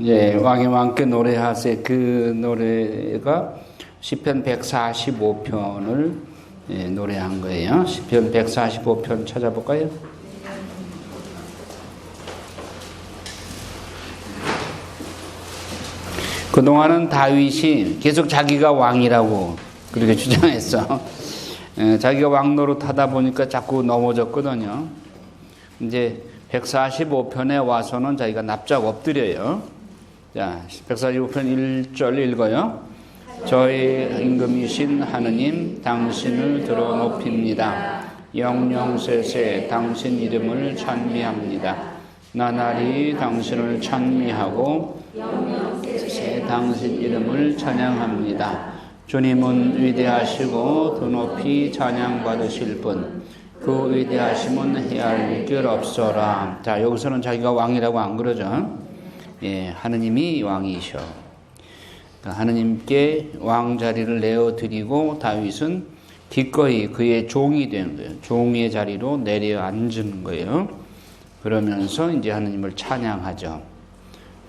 예, 왕이 왕께 노래하세. 그 노래가 시편 145편을 노래한 거예요. 시편 145편 찾아볼까요? 그동안은 다윗이 계속 자기가 왕이라고 그렇게 주장했어. 자기가 왕 노릇하다 보니까 자꾸 넘어졌거든요. 이제 145편에 와서는 자기가 납작 엎드려요. 자, 145편 1절 읽어요. 저희 임금이신 하느님, 당신을 들어 높입니다. 영영세세 당신 이름을 찬미합니다. 나날이 당신을 찬미하고 영영세세 당신 이름을 찬양합니다. 주님은 위대하시고 더 높이 찬양받으실 분, 그 위대하심은 헤아릴 길 없어라. 자, 여기서는 자기가 왕이라고 안 그러죠. 예, 하느님이 왕이셔. 그러니까 하느님께 왕 자리를 내어드리고 다윗은 기꺼이 그의 종이 되는 거예요. 종의 자리로 내려앉은 거예요. 그러면서 이제 하느님을 찬양하죠.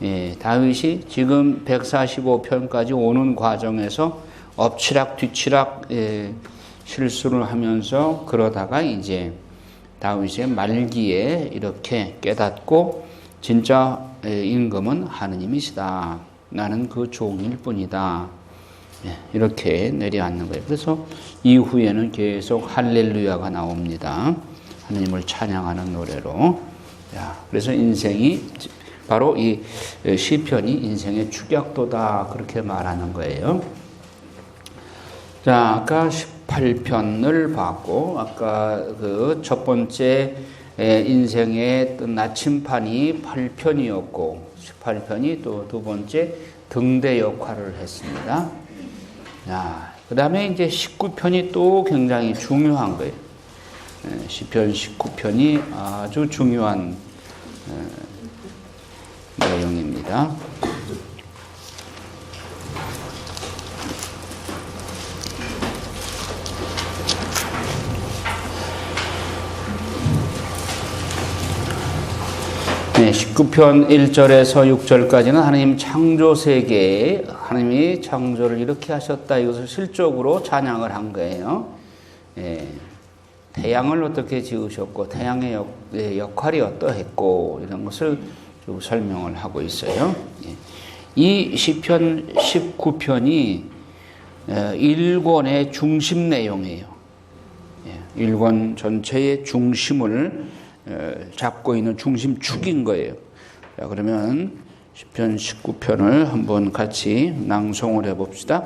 예, 다윗이 지금 145편까지 오는 과정에서 엎치락 뒤치락 실수를 하면서 그러다가 이제 다윗의 말기에 이렇게 깨닫고 진짜 임금은 하느님이시다. 나는 그 종일 뿐이다. 이렇게 내려앉는 거예요. 그래서 이후에는 계속 할렐루야가 나옵니다. 하느님을 찬양하는 노래로. 그래서 인생이 바로 이 시편이 인생의 축약도다 그렇게 말하는 거예요. 자, 아까 18편을 봤고, 아까 그 첫 번째 인생의 나침판이 8편이었고, 18편이 또 두 번째 등대 역할을 했습니다. 자, 그 다음에 이제 19편이 또 굉장히 중요한 거예요. 시편 19편이 아주 중요한 내용입니다. 네, 19편 1절에서 6절까지는 하나님 창조 세계에 하나님이 창조를 이렇게 하셨다. 이것을 실적으로 찬양을 한 거예요. 예, 태양을 어떻게 지으셨고 태양의 역할이 어떠했고 이런 것을 좀 설명을 하고 있어요. 예. 이 시편 19편이 1권의 중심 내용이에요. 예, 1권 전체의 중심을 잡고 있는 중심축인 거예요. 자, 그러면 시편 19편을 한번 같이 낭송을 해봅시다.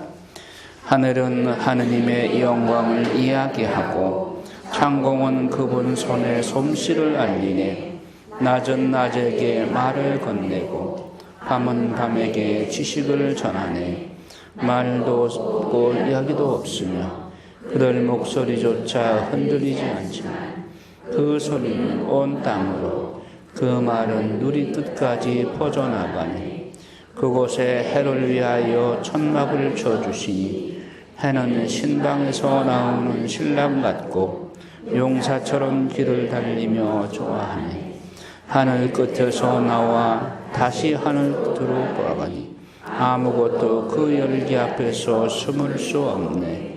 하늘은 하느님의 영광을 이야기하고 창공은 그분 손의 솜씨를 알리네. 낮은 낮에게 말을 건네고 밤은 밤에게 지식을 전하네. 말도 없고 이야기도 없으며 그들 목소리조차 흔들리지 않지만 그 소리는 온 땅으로 그 말은 누리 끝까지 퍼져나가네. 그곳에 해를 위하여 천막을 쳐주시니 해는 신방에서 나오는 신랑 같고 용사처럼 길을 달리며 좋아하네. 하늘 끝에서 나와 다시 하늘 끝으로 돌아가니 아무것도 그 열기 앞에서 숨을 수 없네.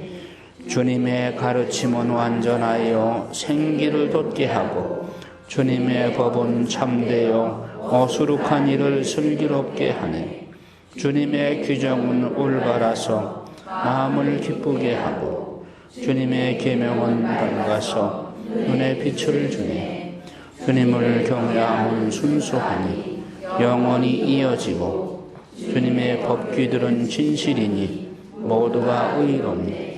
주님의 가르침은 완전하여 생기를 돋게 하고 주님의 법은 참되어 어수룩한 일을 슬기롭게 하네. 주님의 규정은 올바라서 마음을 기쁘게 하고 주님의 계명은 밝아서 눈에 빛을 주네. 주님을 경외함은 순수하니 영원히 이어지고 주님의 법규들은 진실이니 모두가 의롭네.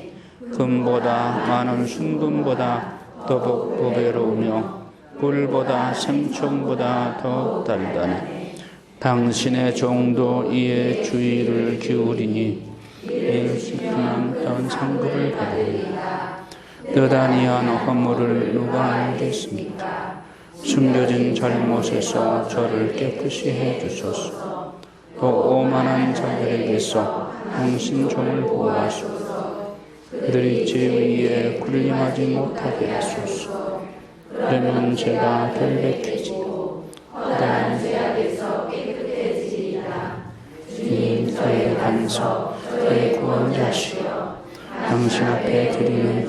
금보다 많은 순금보다 더욱 보배로우며 꿀보다 생청보다 더욱 달달하네. 당신의 종도 이에 주의를 기울이니 일시키는 상급을 받으리라. 뜨다니한 허물을 누가 알겠습니까? 숨겨진 잘못에서 저를 깨끗이 해주소서. 또 오만한 자들에게서 당신 종을 보호하소서. 그들이 제 위에 군림하지 못하게 하소서. 그러면 제가 결백해지고 허다한 죄악에서 깨끗해지리라. 반석, 저의 구원자시여. 당신 앞에 드리는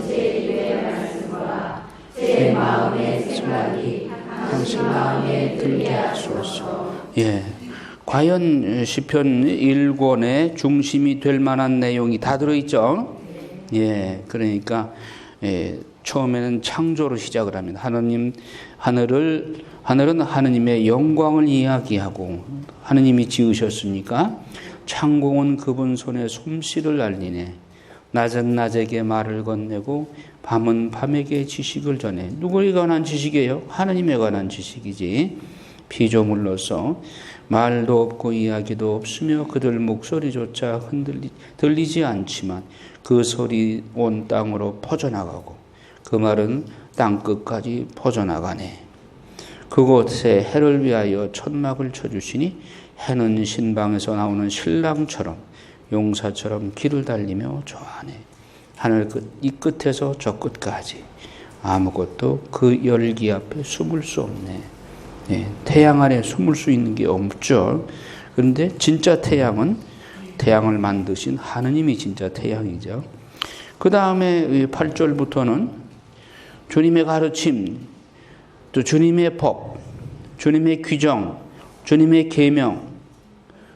제 마음의 생각이 당신 마음에 들게 하소서. 예. 과연 시편 1권의 중심이 될 만한 내용이 다 들어있죠? 예. 그러니까, 처음에는 창조로 시작을 합니다. 하늘은 하느님의 영광을 이야기하고, 하느님이 지으셨으니까, 창공은 그분 손에 솜씨를 알리네. 낮은 낮에게 말을 건네고 밤은 밤에게 지식을 전해. 누구에 관한 지식이에요? 하느님에 관한 지식이지. 피조물로서 말도 없고 이야기도 없으며 그들 목소리조차 들리지 않지만 그 소리 온 땅으로 퍼져나가고 그 말은 땅끝까지 퍼져나가네. 그곳에 해를 위하여 천막을 쳐주시니 해는 신방에서 나오는 신랑처럼 용사처럼 길을 달리며 좋아하네. 하늘 이 끝에서 저 끝까지 아무것도 그 열기 앞에 숨을 수 없네. 예, 태양 아래 숨을 수 있는 게 없죠. 그런데 진짜 태양은 태양을 만드신 하느님이 진짜 태양이죠. 그 다음에 8절부터는 주님의 가르침, 또 주님의 법, 주님의 규정, 주님의 계명,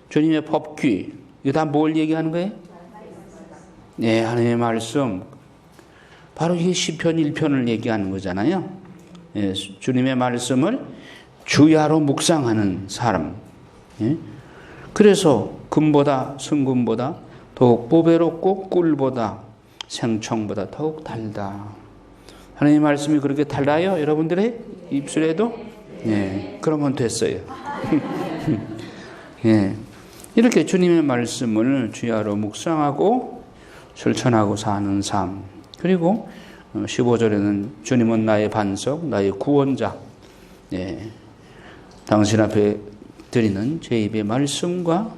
주님의 법규, 이거 다 뭘 얘기하는 거예요? 네, 하나님의 말씀. 바로 이게 시편 1편을 얘기하는 거잖아요. 예, 주님의 말씀을 주야로 묵상하는 사람. 예? 그래서 금보다 순금보다 더욱 보배롭고 꿀보다 생청보다 더욱 달다. 하나님의 말씀이 그렇게 달라요? 여러분들의 입술에도? 예, 그러면 됐어요. 예. 이렇게 주님의 말씀을 주야로 묵상하고 실천하고 사는 삶. 그리고 15절에는 주님은 나의 반석, 나의 구원자. 예. 당신 앞에 드리는 제 입의 말씀과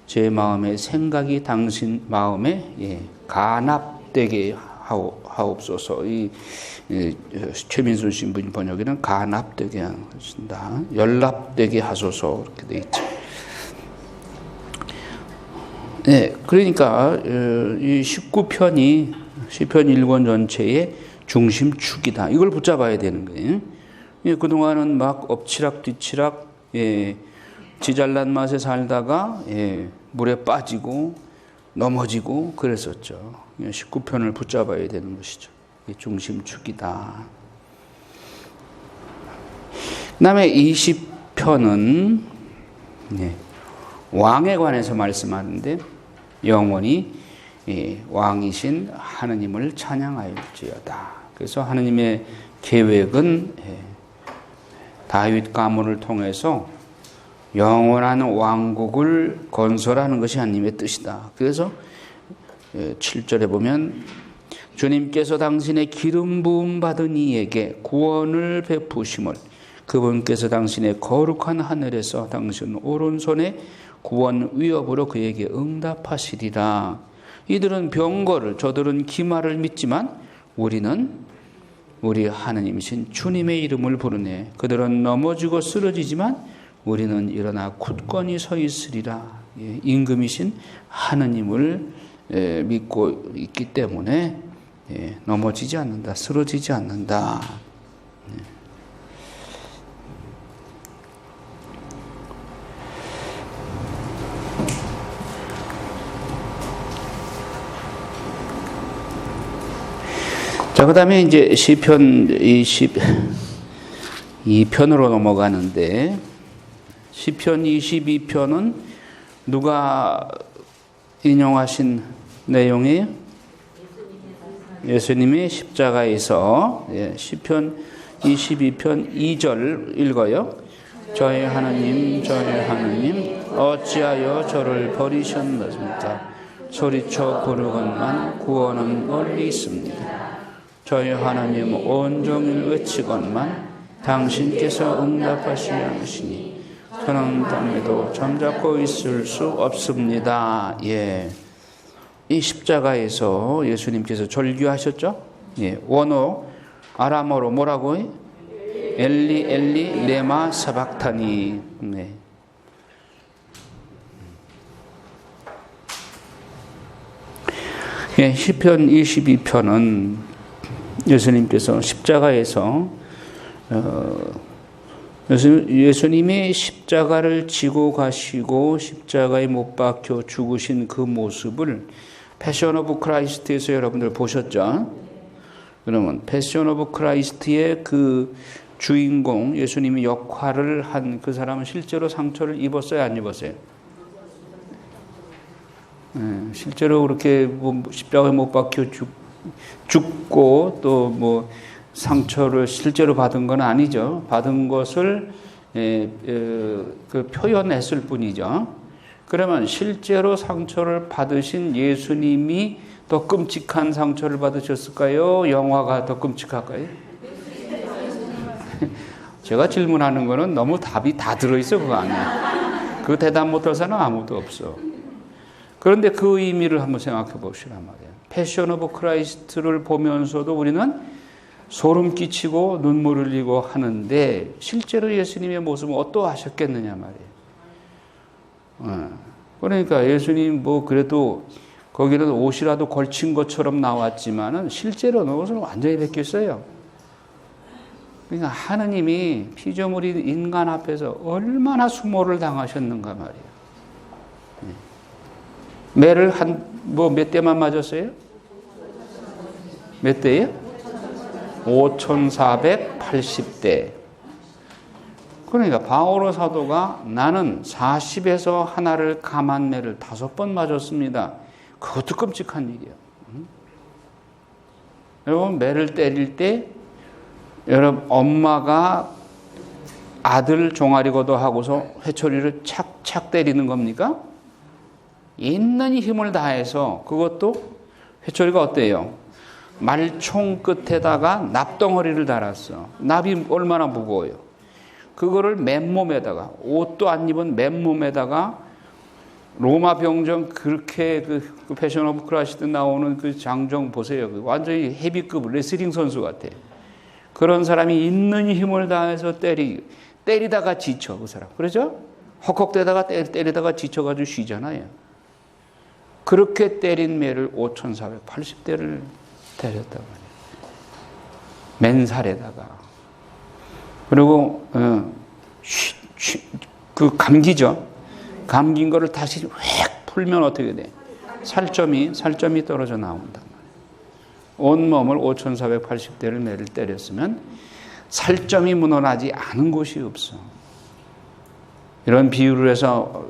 제 마음의 생각이 당신 마음에 간합되게 하옵소서. 이 최민순 신부님 번역에는 간합되게 하신다. 연합되게 하소서 이렇게 돼 있죠. 네, 그러니까 이 19편이 시편 1권 전체의 중심축이다. 이걸 붙잡아야 되는 거예요. 그동안은 막 엎치락 뒤치락 지잘난 맛에 살다가 물에 빠지고 넘어지고 그랬었죠. 19편을 붙잡아야 되는 것이죠. 중심축이다. 그 다음에 20편은 왕에 관해서 말씀하는데 영원히 왕이신 하느님을 찬양하였지어다. 그래서 하느님의 계획은 다윗 가문을 통해서 영원한 왕국을 건설하는 것이 하느님의 뜻이다. 그래서 7절에 보면 주님께서 당신의 기름 부음 받은 이에게 구원을 베푸심을 그분께서 당신의 거룩한 하늘에서 당신 오른손에 구원 위협으로 그에게 응답하시리라. 이들은 병거를 저들은 기마를 믿지만 우리는 우리 하느님이신 주님의 이름을 부르네. 그들은 넘어지고 쓰러지지만 우리는 일어나 굳건히 서 있으리라. 임금이신 하느님을 믿고 있기 때문에 넘어지지 않는다. 쓰러지지 않는다. 자, 그 다음에 이제 시편 22편으로 넘어가는데, 시편 22편은 누가 인용하신 내용이에요? 예수님이 십자가에서, 시편 22편 2절 읽어요. 저의 하나님, 어찌하여 저를 버리셨습니까? 소리쳐 부르건만 구원은 멀리 있습니다. 저희 하나님 온종일 외치건만 당신께서 응답하시지 않으시니 저는 땅에도 잠자코 있을 수 없습니다. 이 십자가에서 예수님께서 절규하셨죠? 원어 아람어로 뭐라고 해? 엘리 엘리 레마 사박타니. 시편 22편은 예수님께서 십자가에서 예수님이 십자가를 지고 가시고 십자가에 못 박혀 죽으신 그 모습을 패션 오브 크라이스트에서 여러분들 보셨죠? 그러면 패션 오브 크라이스트의 그 주인공 예수님이 역할을 한 그 사람은 실제로 상처를 입었어요, 안 입었어요? 실제로 그렇게 십자가에 못 박혀 죽고 또 뭐 상처를 실제로 받은 건 아니죠. 받은 것을 그 표현했을 뿐이죠. 그러면 실제로 상처를 받으신 예수님이 더 끔찍한 상처를 받으셨을까요? 영화가 더 끔찍할까요? 제가 질문하는 거는 너무 답이 다 들어있어 그거 아니에요. 그 대답 못할 사람 아무도 없어. 그런데 그 의미를 한번 생각해 봅시란 말이에요. 패션 오브 크라이스트를 보면서도 우리는 소름 끼치고 눈물 흘리고 하는데 실제로 예수님의 모습은 어떠하셨겠느냐 말이에요. 그러니까 예수님 뭐 그래도 거기는 옷이라도 걸친 것처럼 나왔지만은 실제로는 옷을 완전히 벗겼어요. 그러니까 하느님이 피조물인 인간 앞에서 얼마나 수모를 당하셨는가 말이에요. 매를 몇 대만 맞았어요? 몇 대예요? 5,480대. 그러니까 바오로 사도가 나는 40에서 하나를 감한 매를 5번 맞았습니다. 그것도 끔찍한 일이에요. 여러분 매를 때릴 때 여러분 엄마가 아들 종아리 걷어하고서 회초리를 착착 때리는 겁니까? 있는 힘을 다해서 그것도 회초리가 어때요? 말총 끝에다가 납덩어리를 달았어. 납이 얼마나 무거워요. 그거를 맨몸에다가 옷도 안 입은 맨몸에다가 로마 병정 그렇게 그 패션 오브 크라이스트 나오는 그 장정 보세요. 완전히 헤비급 레슬링 선수 같아. 그런 사람이 있는 힘을 다해서 때리다가 지쳐 그 사람. 그러죠? 헉헉대다가 때리다가 지쳐가지고 쉬잖아요. 그렇게 때린 매를 5,480대를 때렸단 말이에요. 맨살에다가. 그리고 그 감기죠. 감긴 거를 다시 획 풀면 어떻게 돼? 살점이 떨어져 나온단 말이에요. 온몸을 5,480대를 매를 때렸으면 살점이 묻어나지 않은 곳이 없어. 이런 비유를 해서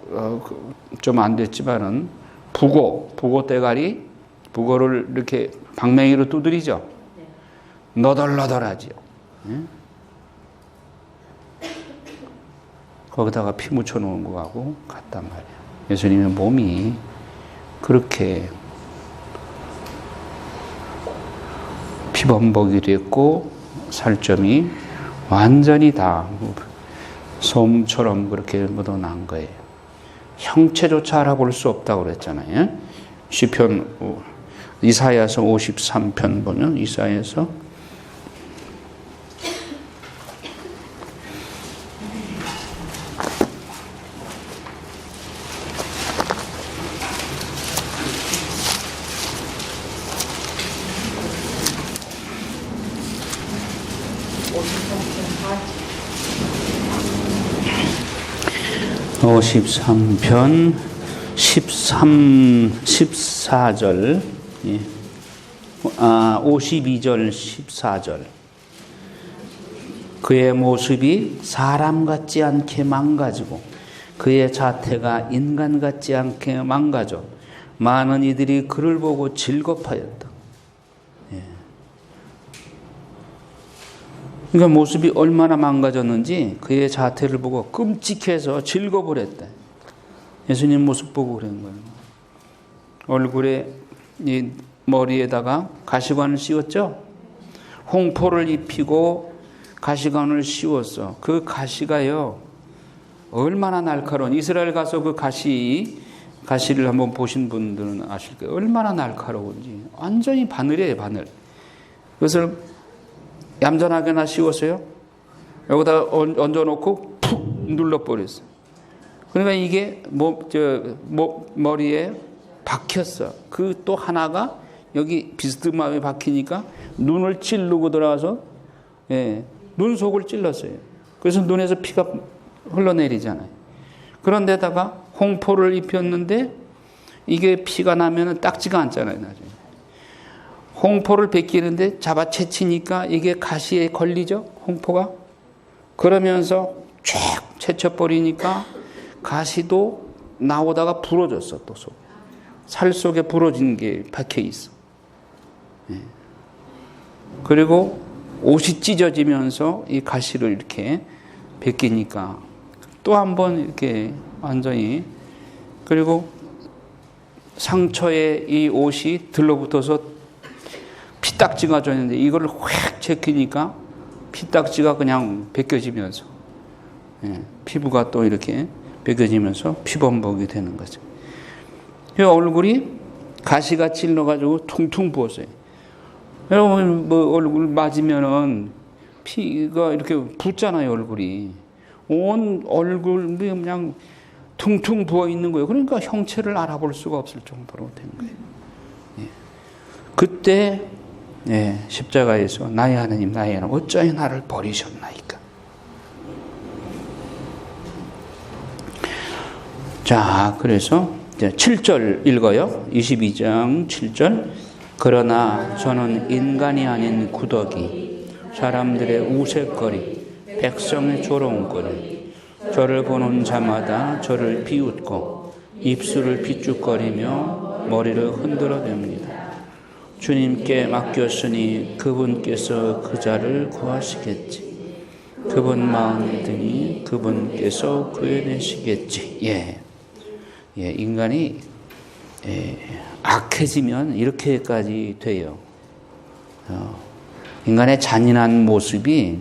좀 안 됐지만은 북어 대가리, 북어를 이렇게 방맹이로 두드리죠. 너덜너덜하죠. 거기다가 피 묻혀놓은 거하고 같단 말이에요. 예수님의 몸이 그렇게 피범벅이 됐고 살점이 완전히 다 솜처럼 그렇게 묻어난 거예요. 형체조차 알아볼 수 없다고 그랬잖아요. 시편 이사야서 53편 보면 이사야서 53편 14절 52절 14절 그의 모습이 사람 같지 않게 망가지고 그의 자태가 인간 같지 않게 망가져 많은 이들이 그를 보고 질겁하였다. 그러니까 모습이 얼마나 망가졌는지 그의 자태를 보고 끔찍해서 질겁을 했다. 예수님 모습 보고 그런 거예요. 얼굴에 이 머리에다가 가시관을 씌웠죠. 홍포를 입히고 가시관을 씌웠어. 그 가시가요 얼마나 날카로운, 이스라엘 가서 그 가시를 한번 보신 분들은 아실 거예요. 얼마나 날카로운지. 완전히 바늘이에요, 바늘. 그것을 얌전하게나 씌웠어요. 여기다 얹어놓고 푹 눌러버렸어요. 그러니까 이게 머리에 박혔어. 그 또 하나가 여기 비스듬하게 박히니까 눈을 찌르고 들어가서 눈 속을 찔렀어요. 그래서 눈에서 피가 흘러내리잖아요. 그런데다가 홍포를 입혔는데 이게 피가 나면 딱지가 않잖아요. 나중에. 홍포를 벗기는데 잡아채치니까 이게 가시에 걸리죠. 홍포가. 그러면서 쫙 채쳐버리니까 가시도 나오다가 부러졌어. 또 속. 살 속에 부러진 게 박혀 있어. 그리고 옷이 찢어지면서 이 가시를 이렇게 벗기니까 또 한 번 이렇게 완전히, 그리고 상처에 이 옷이 들러붙어서 피딱지가 졌는데 이걸 확 제끼니까 피딱지가 그냥 벗겨지면서 피부가 또 이렇게 벗겨지면서 피범벅이 되는 거죠. 이 얼굴이 가시가 찔러가지고 퉁퉁 부었어요. 여러분 뭐 얼굴 맞으면은 피가 이렇게 붓잖아요. 얼굴이 온 얼굴이 그냥 퉁퉁 부어 있는 거예요. 그러니까 형체를 알아볼 수가 없을 정도로 된 거예요. 그때 십자가에서 나의 하나님 나의 하나님 어찌하여 나를 버리셨나이까. 자, 그래서 7절 읽어요. 22장 7절. 그러나 저는 인간이 아닌 구더기, 사람들의 우색거리, 백성의 조롱거리, 저를 보는 자마다 저를 비웃고 입술을 비죽거리며 머리를 흔들어댑니다. 주님께 맡겼으니 그분께서 그 자를 구하시겠지. 그분 마음이 드니 그분께서 구해내시겠지. 인간이 악해지면 이렇게까지 돼요. 인간의 잔인한 모습이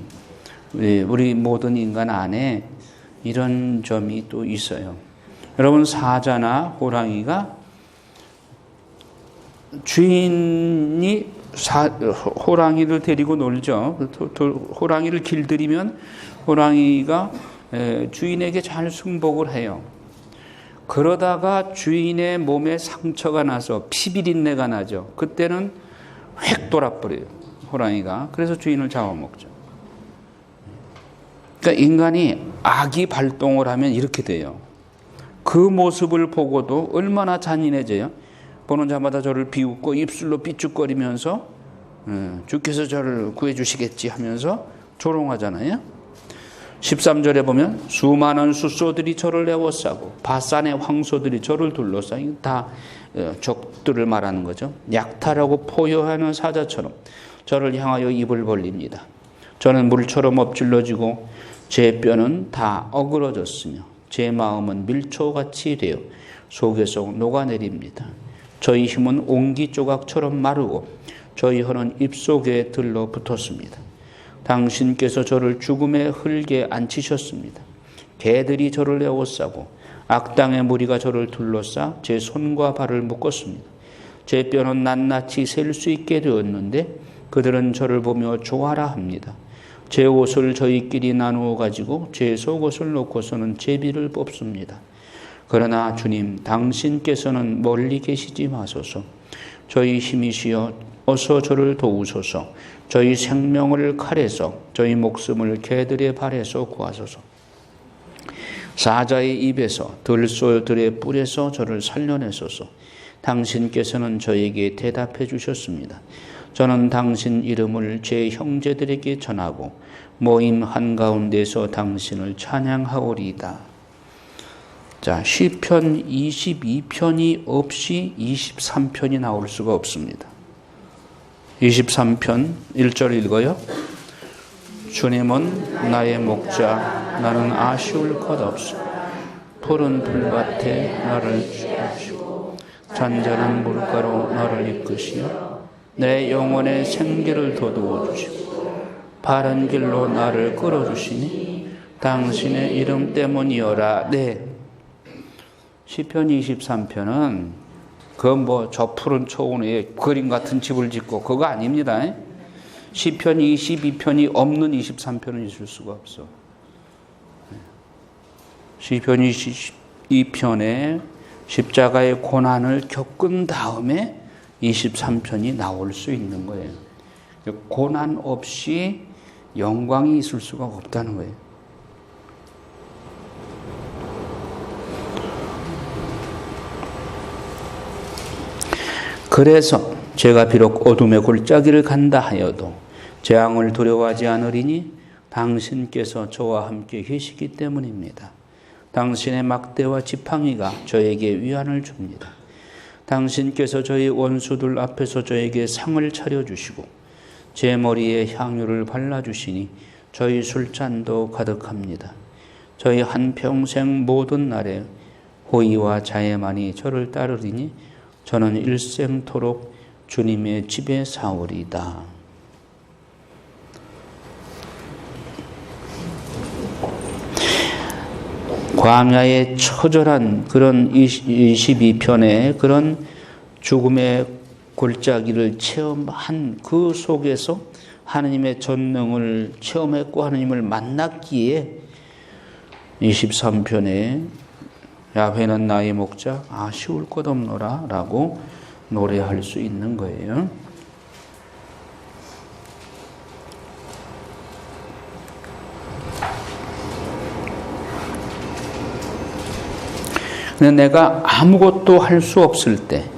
우리 모든 인간 안에 이런 점이 또 있어요. 여러분, 사자나 호랑이가 주인이 호랑이를 데리고 놀죠. 호랑이를 길들이면 호랑이가 주인에게 잘 승복을 해요. 그러다가 주인의 몸에 상처가 나서 피비린내가 나죠. 그때는 획 돌아버려요. 호랑이가. 그래서 주인을 잡아먹죠. 그러니까 인간이 악이 발동을 하면 이렇게 돼요. 그 모습을 보고도 얼마나 잔인해져요. 보는 자마다 저를 비웃고 입술로 삐죽거리면서 주께서 저를 구해주시겠지 하면서 조롱하잖아요. 13절에 보면 수많은 숫소들이 저를 에워싸고 바산의 황소들이 저를 둘러싸고, 다 적들을 말하는 거죠. 약탈하고 포효하는 사자처럼 저를 향하여 입을 벌립니다. 저는 물처럼 엎질러지고 제 뼈는 다 어그러졌으며 제 마음은 밀초같이 되어 속에서 녹아내립니다. 저희 힘은 옹기 조각처럼 마르고 저희 혀는 입속에 들러붙었습니다. 당신께서 저를 죽음의 흙에 앉히셨습니다. 개들이 저를 에워싸고 악당의 무리가 저를 둘러싸 제 손과 발을 묶었습니다. 제 뼈는 낱낱이 셀 수 있게 되었는데 그들은 저를 보며 좋아라 합니다. 제 옷을 저희끼리 나누어 가지고 제 속옷을 놓고서는 제비를 뽑습니다. 그러나 주님, 당신께서는 멀리 계시지 마소서. 저희 힘이시여 어서 저를 도우소서. 저희 생명을 칼에서, 저희 목숨을 개들의 발에서 구하소서. 사자의 입에서, 들소들의 뿔에서 저를 살려내소서. 당신께서는 저에게 대답해 주셨습니다. 저는 당신 이름을 제 형제들에게 전하고 모임 한가운데서 당신을 찬양하오리이다. 자, 시편 22편이 없이 23편이 나올 수가 없습니다. 23편 1절 읽어요. 주님은 나의 목자, 나는 아쉬울 것 없소. 푸른 풀밭에 나를 주시고 잔잔한 물가로 나를 이끄시어 내 영혼의 생기를 돋우어 주시고 바른 길로 나를 끌어주시니 당신의 이름 때문이여라. 네. 시편 23편은 그 저 푸른 초원에 그림 같은 집을 짓고 그거 아닙니다. 시편 22편이 없는 23편은 있을 수가 없어. 시편 22편에 십자가의 고난을 겪은 다음에 23편이 나올 수 있는 거예요. 고난 없이 영광이 있을 수가 없다는 거예요. 그래서 제가 비록 어둠의 골짜기를 간다 하여도 재앙을 두려워하지 않으리니 당신께서 저와 함께 계시기 때문입니다. 당신의 막대와 지팡이가 저에게 위안을 줍니다. 당신께서 저희 원수들 앞에서 저에게 상을 차려주시고 제 머리에 향유를 발라주시니 저희 술잔도 가득합니다. 저희 한평생 모든 날에 호의와 자애만이 저를 따르리니 저는 일생토록 주님의 집에 사오리다. 광야의 처절한 그런 22편의 그런 죽음의 골짜기를 체험한 그 속에서 하나님의 전능을 체험했고 하나님을 만났기에 23편에 야훼는 나의 목자 아쉬울 것 없노라 라고 노래할 수 있는 거예요. 근데 내가 아무것도 할 수 없을 때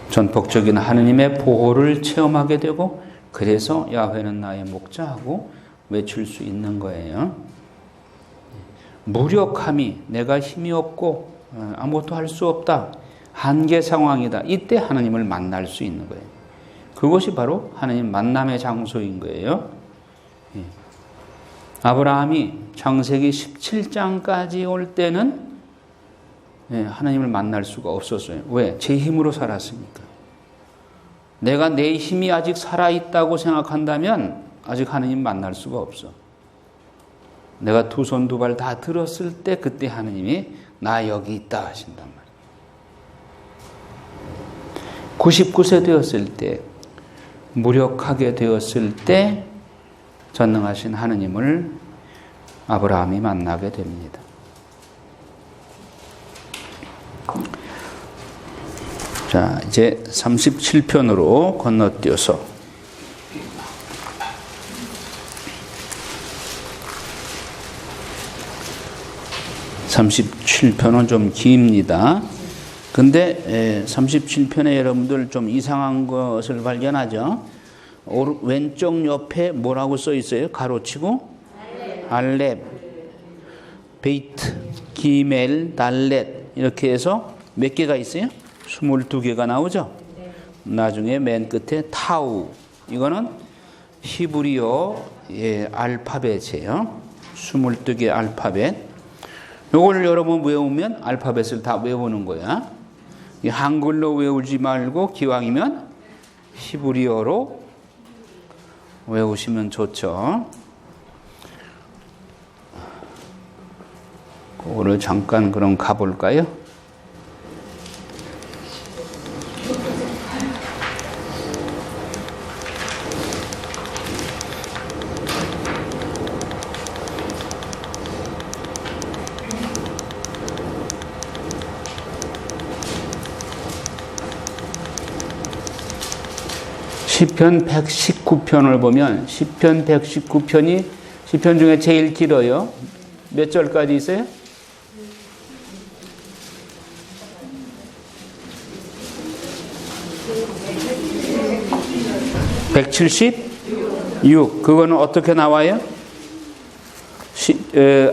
전폭적인 하느님의 보호를 체험하게 되고 그래서 야훼는 나의 목자하고 외칠 수 있는 거예요. 무력함이 내가 힘이 없고 아무것도 할 수 없다. 한계 상황이다. 이때 하나님을 만날 수 있는 거예요. 그것이 바로 하나님 만남의 장소인 거예요. 아브라함이 창세기 17장까지 올 때는 하나님을 만날 수가 없었어요. 왜? 제 힘으로 살았으니까. 내가 내 힘이 아직 살아있다고 생각한다면 아직 하나님 만날 수가 없어. 내가 두 손 두 발 다 들었을 때 그때 하나님이 나 여기 있다 하신단 말이에요. 99세 되었을 때 무력하게 되었을 때 전능하신 하나님을 아브라함이 만나게 됩니다. 자, 이제 37편으로 건너뛰어서 37편은 좀 깁니다. 근데 37편에 여러분들 좀 이상한 것을 발견하죠. 왼쪽 옆에 뭐라고 써 있어요? 가로치고 알렙, 베이트, 기멜, 달렛 이렇게 해서 몇 개가 있어요? 22개가 나오죠. 나중에 맨 끝에 타우, 이거는 히브리어 알파벳이에요. 22개 알파벳. 이걸 여러분 외우면 알파벳을 다 외우는 거야. 한글로 외우지 말고 기왕이면 히브리어로 외우시면 좋죠. 오늘 잠깐 그럼 가볼까요? 시편 119편을 보면 시편 119편이 시편 중에 제일 길어요. 몇 절까지 있어요? 176. 그거는 어떻게 나와요?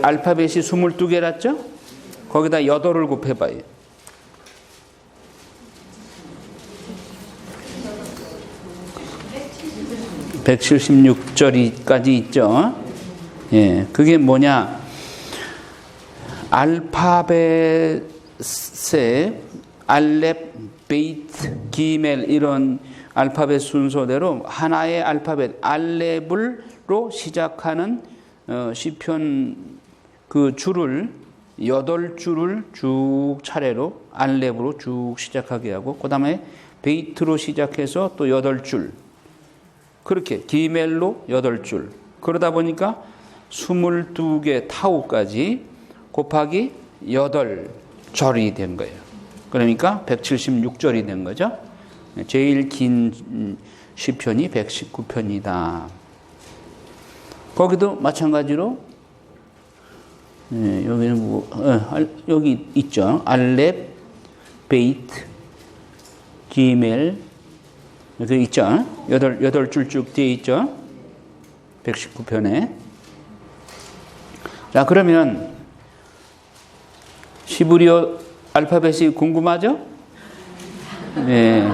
알파벳이 22개랐죠? 거기다 8을 곱해봐요. 176절까지 있죠. 예, 그게 뭐냐? 알파벳의 알렙, 베이트, 기멜 이런 알파벳 순서대로 하나의 알파벳 알렙으로 시작하는 시편 그 줄을 8줄을 쭉 차례로 알렙으로 쭉 시작하게 하고 그 다음에 베이트로 시작해서 또 8줄 그렇게 기멜로 8줄 그러다 보니까 22개 타우까지 곱하기 8절이 된 거예요. 그러니까 176절이 된 거죠. 제일 긴 시편이 119편이다. 거기도 마찬가지로 여기는 여기 있죠. 알렙, 베이트, 기멜 여기 있죠. 여덟 줄 쭉 뒤에 있죠. 119편에. 자, 그러면 히브리어 알파벳이 궁금하죠? 네.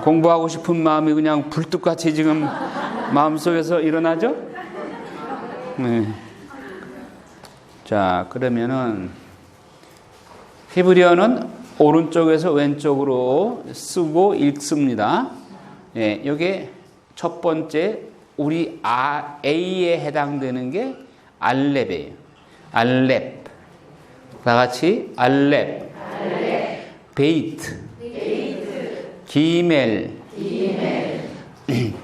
공부하고 싶은 마음이 그냥 불뚝같이 지금 마음속에서 일어나죠? 네. 자, 그러면은 히브리어는 오른쪽에서 왼쪽으로 쓰고 읽습니다. 예, 이게 첫 번째 우리 A에 해당되는 게 알렙이에요. 알렙. 다 같이 알렙. 베이트. 기멜.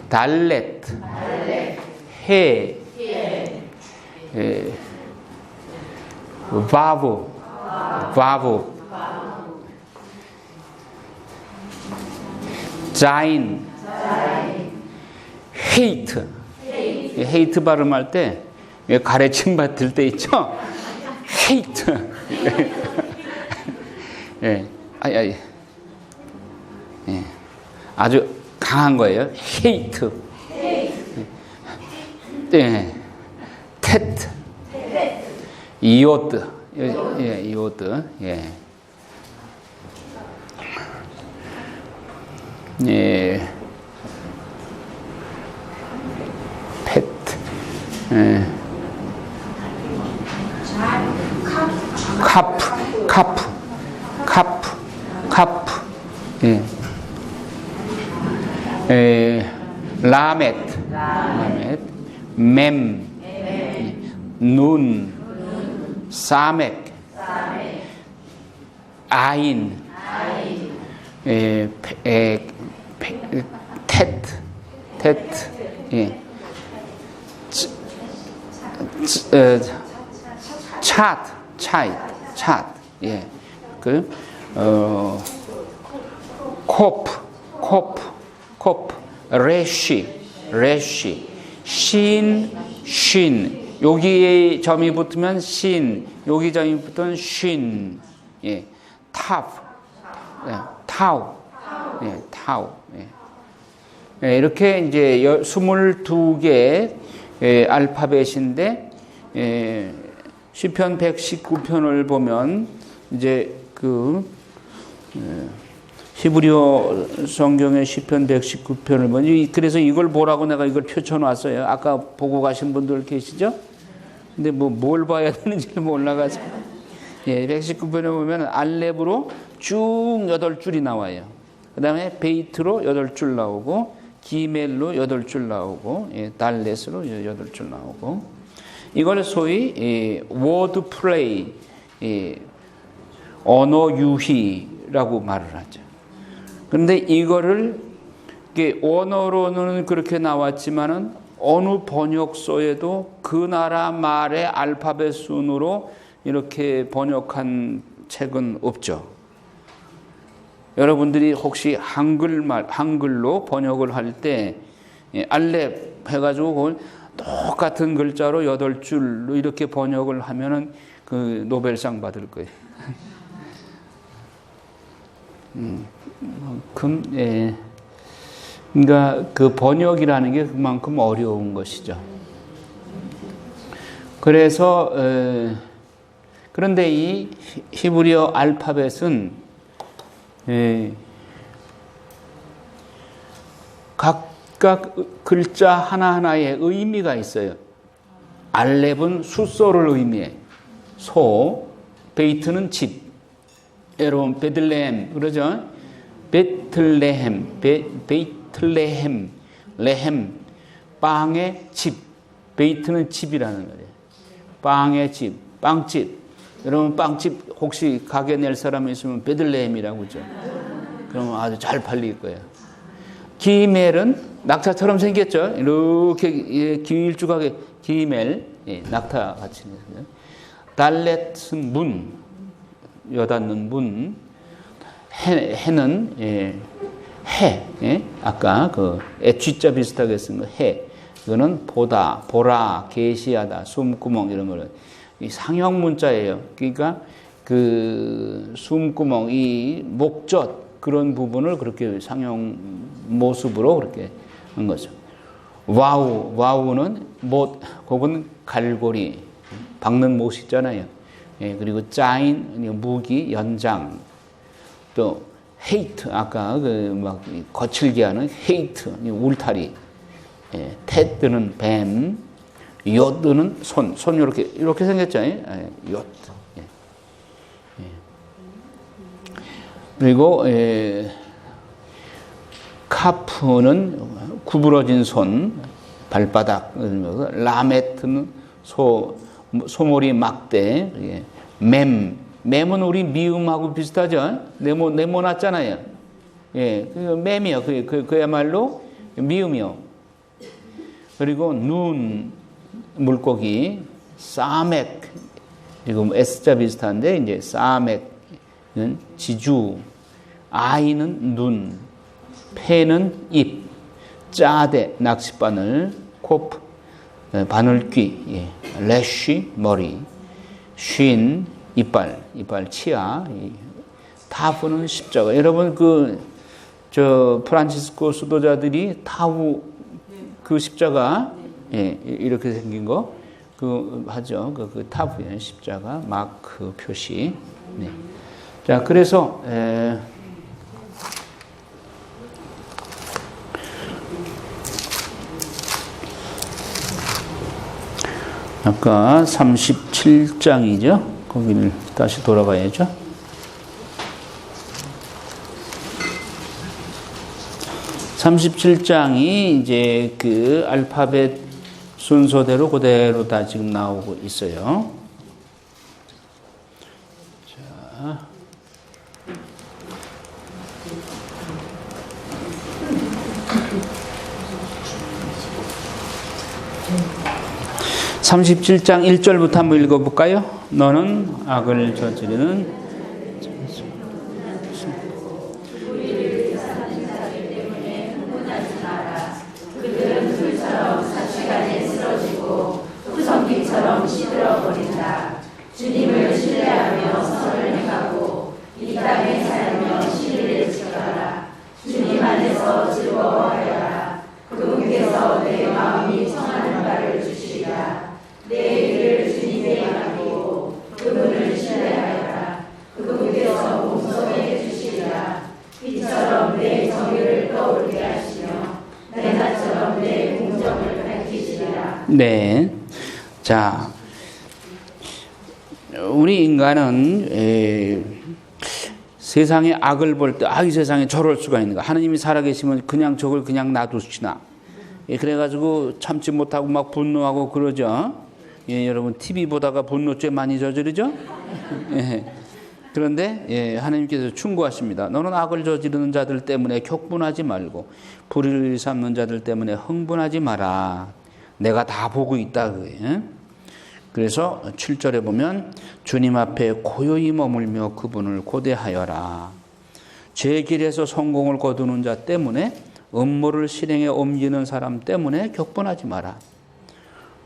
달렛. 해. 바브. 자인. 헤이트. 헤이트 발음할 때 가래침 받을 때 있죠? 헤이트. 예. 예. 아주 강한 거예요. 헤이트. 예. 테트. 이오드. 예, 이오드. 예. 예. 페트. 예. 카프. 예. 라멧. 맴. 눈. 사맥. 아인. 테트. 예. 차트. 예. 코프. 레쉬. 신. 여기에 점이 붙으면 신. 여기 점이 붙으면 쉰. 예. 타우. 예. 이렇게 이제 22개 알파벳인데 시편 119편을 보면 이제 히브리어 성경의 시편 119편을 보니 그래서 이걸 보라고 내가 이걸 펼쳐놨어요. 아까 보고 가신 분들 계시죠? 근데 뭘 봐야 되는지를 몰라가지고. 예, 119편에 보면 알렙으로 쭉 8줄이 나와요. 그 다음에 베이트로 8줄 나오고, 기멜로 8줄 나오고, 예, 달렛으로 8줄 나오고. 이걸 소위 워드 플레이, 언어 유희라고 말을 하죠. 그런데 이거를 원어로는 그렇게 나왔지만은 어느 번역서에도 그 나라 말의 알파벳 순으로 이렇게 번역한 책은 없죠. 여러분들이 혹시 한글로 번역을 할 때 알렙 해가지고 그걸 똑같은 글자로 8줄로 이렇게 번역을 하면은 그 노벨상 받을 거예요. 예. 그러니까 그 번역이라는 게 그만큼 어려운 것이죠. 그래서 그런데 이 히브리어 알파벳은 각각 글자 하나하나에 의미가 있어요. 알렙은 숫소를 의미해. 소, 베이트는 집. 여러분 베들레헴 그러죠? 베틀레헴, 베이틀레헴, 레헴, 빵의 집. 베이트는 집이라는 거예요. 빵의 집, 빵집. 여러분 빵집 혹시 가게 낼 사람이 있으면 베들레헴이라고 그러죠. 그러면 아주 잘 팔릴 거예요. 기멜은 낙타처럼 생겼죠. 이렇게 길쭉하게 기멜, 낙타 같이 생겼어요. 달렛은 문, 여닫는 문. 해는 해. 예? 아까 그 애취자 비슷하게 쓴 거 해. 이거는 보다, 보라, 계시하다, 숨구멍 이런 거는 이 상형 문자예요. 그러니까 그 숨구멍, 이 목젖 그런 부분을 그렇게 상형 모습으로 그렇게 한 거죠. 와우, 와우는 못, 그건 갈고리, 박는 못 있잖아요. 예, 그리고 짜인, 무기, 연장, 또 헤이트, 아까 그 막 거칠게 하는 헤이트, 울타리, 예, 테드는 뱀, 요드는 손 이렇게 생겼죠. 예, 요드. 예. 예. 그리고 카프는 구부러진 손, 발바닥, 라메트는 소몰이 막대, 예. 맴은 우리 미음하고 비슷하죠. 네모났잖아요. 예, 맴이요. 그야말로 미음이요. 그리고 눈, 물고기, 사맥, 지금 S자 비슷한데, 이제 사맥은 지주, 아이는 눈, 패는 입, 짜대, 낚싯바늘, 코프, 바늘귀, 예. 래쉬, 머리, 쉰, 이빨 치아, 타프는 십자가. 여러분 프란치스코 수도자들이 타우 그 십자가, 예, 이렇게 생긴 거 하죠. 그 타프의 십자가 마크 표시. 네. 자, 그래서 아까 37장이죠. 거기를 다시 돌아가야죠. 37장이 이제 그 알파벳 순서대로 그대로 다 지금 나오고 있어요. 자. 37장 1절부터 한번 읽어볼까요? 너는 악을 저지르는 후성기처럼 시들어버린다. 주님을 신뢰하며 선을 행하고 이 땅에 살며 신의를 지켜라. 주님 안에서 즐거워하여라. 그분께서 내 마음이 청하는 바를 주시리라. 내 길을 주님께 맡기고 그분을 신뢰하여라. 그분께서 공손해 주시리라. 빛처럼 내 정의를 떠오르게 하시며 내 낮처럼 내 공정을 밝히시리라. 네. 자, 우리 인간은 세상의 악을 볼 때, 이 세상에 저럴 수가 있는가. 하나님이 살아계시면 그냥 저걸 그냥 놔두시나. 그래가지고 참지 못하고 막 분노하고 그러죠. 여러분 TV 보다가 분노죄 많이 저지르죠. 그런데 하나님께서 충고하십니다. 너는 악을 저지르는 자들 때문에 격분하지 말고 불의를 일삼는 자들 때문에 흥분하지 마라. 내가 다 보고 있다. 그래서 7절에 보면 주님 앞에 고요히 머물며 그분을 고대하여라. 제 길에서 성공을 거두는 자 때문에 음모를 실행에 옮기는 사람 때문에 격분하지 마라.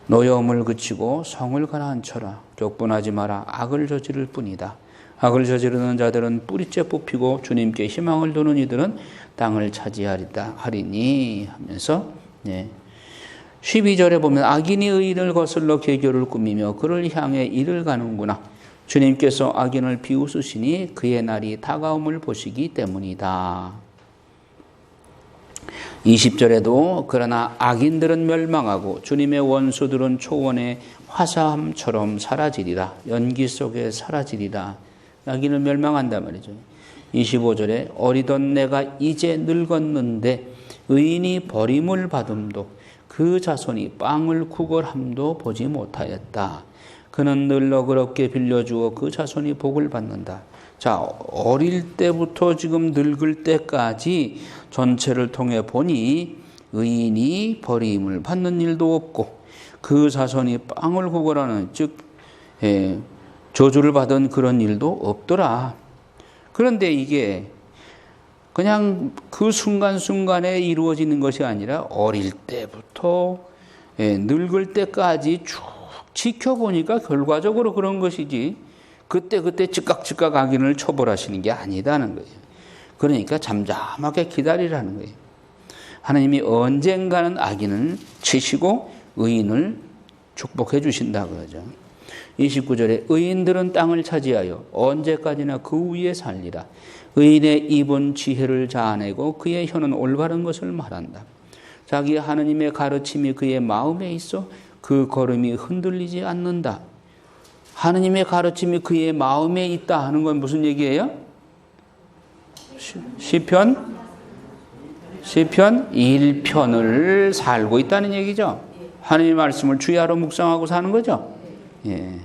노여움을 그치고 성을 가라앉혀라. 격분하지 마라. 악을 저지를 뿐이다. 악을 저지르는 자들은 뿌리째 뽑히고 주님께 희망을 두는 이들은 땅을 차지하리니 하면서 12절에 보면 악인이 의인을 거슬러 계교를 꾸미며 그를 향해 이를 가는구나. 주님께서 악인을 비웃으시니 그의 날이 다가옴을 보시기 때문이다. 20절에도 그러나 악인들은 멸망하고 주님의 원수들은 초원의 화사함처럼 사라지리라. 연기 속에 사라지리라. 악인은 멸망한단 말이죠. 25절에 어리던 내가 이제 늙었는데 의인이 버림을 받음도 그 자손이 빵을 구걸함도 보지 못하였다. 그는 늘 너그럽게 빌려주어 그 자손이 복을 받는다. 자, 어릴 때부터 지금 늙을 때까지 전체를 통해 보니 의인이 버림을 받는 일도 없고 그 자손이 빵을 구걸하는 즉 저주를 받은 그런 일도 없더라. 그런데 이게 그냥 그 순간순간에 이루어지는 것이 아니라 어릴 때부터 늙을 때까지 쭉 지켜보니까 결과적으로 그런 것이지 그때 즉각 악인을 처벌하시는 게 아니다는 거예요. 그러니까 잠잠하게 기다리라는 거예요. 하나님이 언젠가는 악인을 치시고 의인을 축복해 주신다 그러죠. 29절에 의인들은 땅을 차지하여 언제까지나 그 위에 살리라. 의인의 입은 지혜를 자아내고 그의 혀는 올바른 것을 말한다. 자기 하나님의 가르침이 그의 마음에 있어 그 걸음이 흔들리지 않는다. 하나님의 가르침이 그의 마음에 있다 하는 건 무슨 얘기예요? 시편 1편을 살고 있다는 얘기죠. 하나님의 말씀을 주야로 묵상하고 사는 거죠. 예.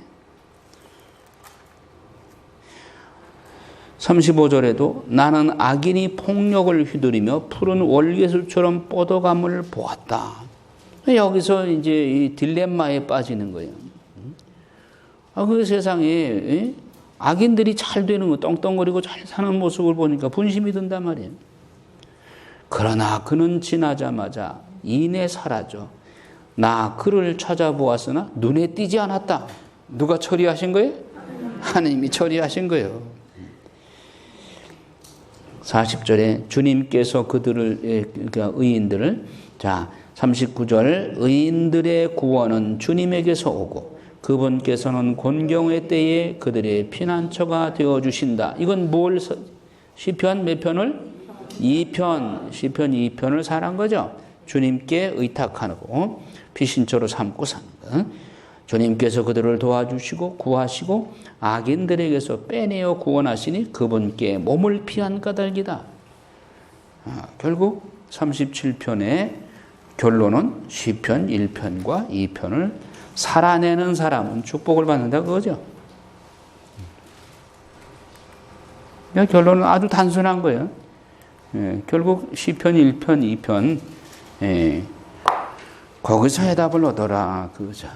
35절에도 나는 악인이 폭력을 휘두르며 푸른 월계수처럼 뻗어감을 보았다. 여기서 이제 이 딜레마에 빠지는 거예요. 그 세상에 악인들이 잘 되는 거, 떵떵거리고 잘 사는 모습을 보니까 분심이 든단 말이에요. 그러나 그는 지나자마자 이내 사라져. 나 그를 찾아보았으나 눈에 띄지 않았다. 누가 처리하신 거예요? 하나님이 처리하신 거예요. 40절에 주님께서 그들을, 그러니까 의인들을, 자, 39절, 의인들의 구원은 주님에게서 오고 그분께서는 곤경의 때에 그들의 피난처가 되어주신다. 이건 뭘, 시편 몇 편을? 2편, 시편 2편을 살한 거죠. 주님께 의탁하고 피신처로 삼고 사는 거. 주님께서 그들을 도와주시고 구하시고 악인들에게서 빼내어 구원하시니 그분께 몸을 피한 까닭이다. 결국 37편의 결론은 시편 1편과 2편을 살아내는 사람은 축복을 받는다 그거죠. 결론은 아주 단순한 거예요. 결국 시편 1편, 2편 거기서 해답을 얻어라 그거죠.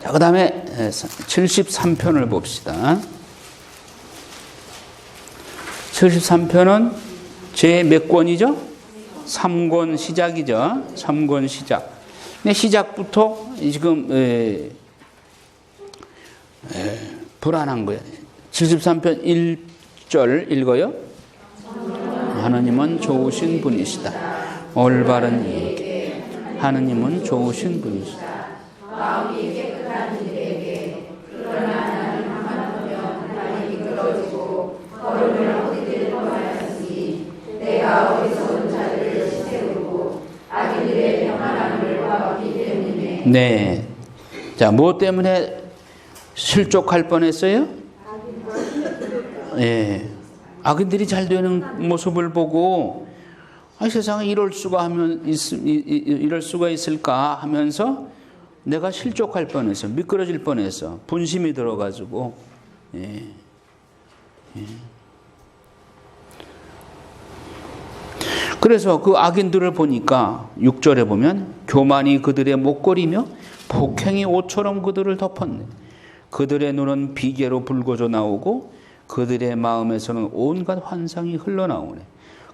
자, 그 다음에 73편을 봅시다. 73편은 제 몇 권이죠? 3권 시작이죠. 3권 시작. 근데 시작부터 지금 불안한 거예요. 73편 1절 읽어요. 하나님은 좋으신 분이시다. 올바른 이에게 하나님은 좋으신 분이시다. 마음이 깨끗한 이들에게 그러나 나는 한번보면 나를 이끌어주고 걸음을 어디를 뻔하였으니 내가 어디서 온 자들을 세우고 악인들의 평안함을 보았기 때문에. 네. 자, 무엇 때문에 실족할 뻔했어요? 예. 악인들이 잘 되는 모습을 보고 세상에 이럴 수가 있을까 하면서 내가 실족할 뻔했어. 미끄러질 뻔했어. 분심이 들어가지고. 예. 예. 그래서 그 악인들을 보니까 6절에 보면 교만이 그들의 목걸이며 폭행이 옷처럼 그들을 덮었네. 그들의 눈은 비계로 붉어져 나오고 그들의 마음에서는 온갖 환상이 흘러나오네.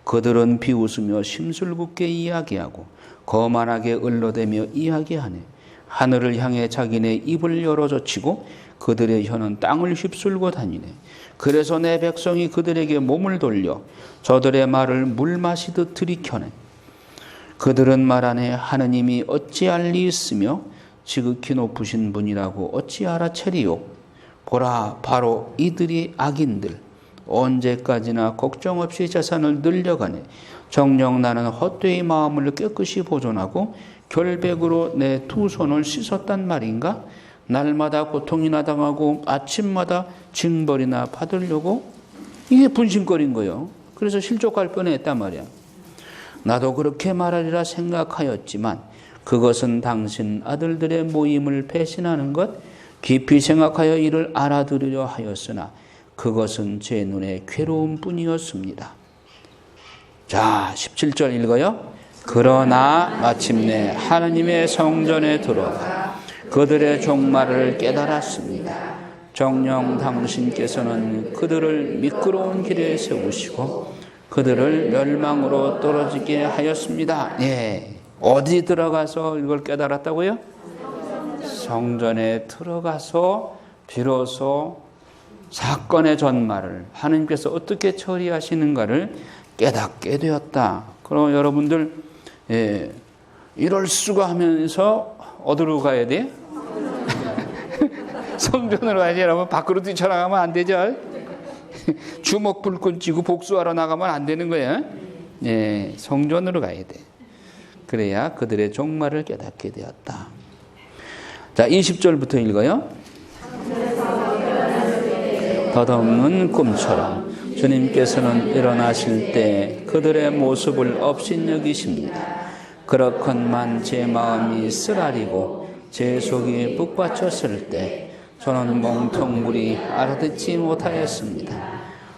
그들은 비웃으며 심술궂게 이야기하고 거만하게 을러대며 이야기하네. 하늘을 향해 자기네 입을 열어젖히고 그들의 혀는 땅을 휩쓸고 다니네. 그래서 내 백성이 그들에게 몸을 돌려 저들의 말을 물 마시듯 들이켜네. 그들은 말하네. 하느님이 어찌 알 리 있으며 지극히 높으신 분이라고 어찌 알아채리요. 보라, 바로 이들이 악인들. 언제까지나 걱정 없이 재산을 늘려가네. 정녕 나는 헛되이 마음을 깨끗이 보존하고 결백으로 내 두 손을 씻었단 말인가? 날마다 고통이나 당하고 아침마다 징벌이나 받으려고. 이게 분심거린 거예요. 그래서 실족할 뻔했단 말이야. 나도 그렇게 말하리라 생각하였지만 그것은 당신 아들들의 모임을 배신하는 것, 깊이 생각하여 이를 알아들으려 하였으나 그것은 제 눈에 괴로움 뿐이었습니다. 자, 17절 읽어요. 그러나 마침내 하나님의 성전에 들어가 그들의 종말을 깨달았습니다. 정녕 당신께서는 그들을 미끄러운 길에 세우시고 그들을 멸망으로 떨어지게 하였습니다. 예. 어디 들어가서 이걸 깨달았다고요? 성전에 들어가서 비로소 사건의 전말을 하나님께서 어떻게 처리하시는가를 깨닫게 되었다. 그럼 여러분들 이럴 수가 하면서 어디로 가야 돼? 성전으로 가야지. 여러분 밖으로 뛰쳐나가면 안 되죠. 주먹 불끈 쥐고 복수하러 나가면 안 되는 거야. 성전으로 가야 돼. 그래야 그들의 종말을 깨닫게 되었다. 자, 20절부터 읽어요. 덧없는 꿈처럼 주님께서는 일어나실 때 그들의 모습을 업신여기십니다. 그렇건만 제 마음이 쓰라리고 제 속이 북받쳤을 때 저는 멍텅구리 알아듣지 못하였습니다.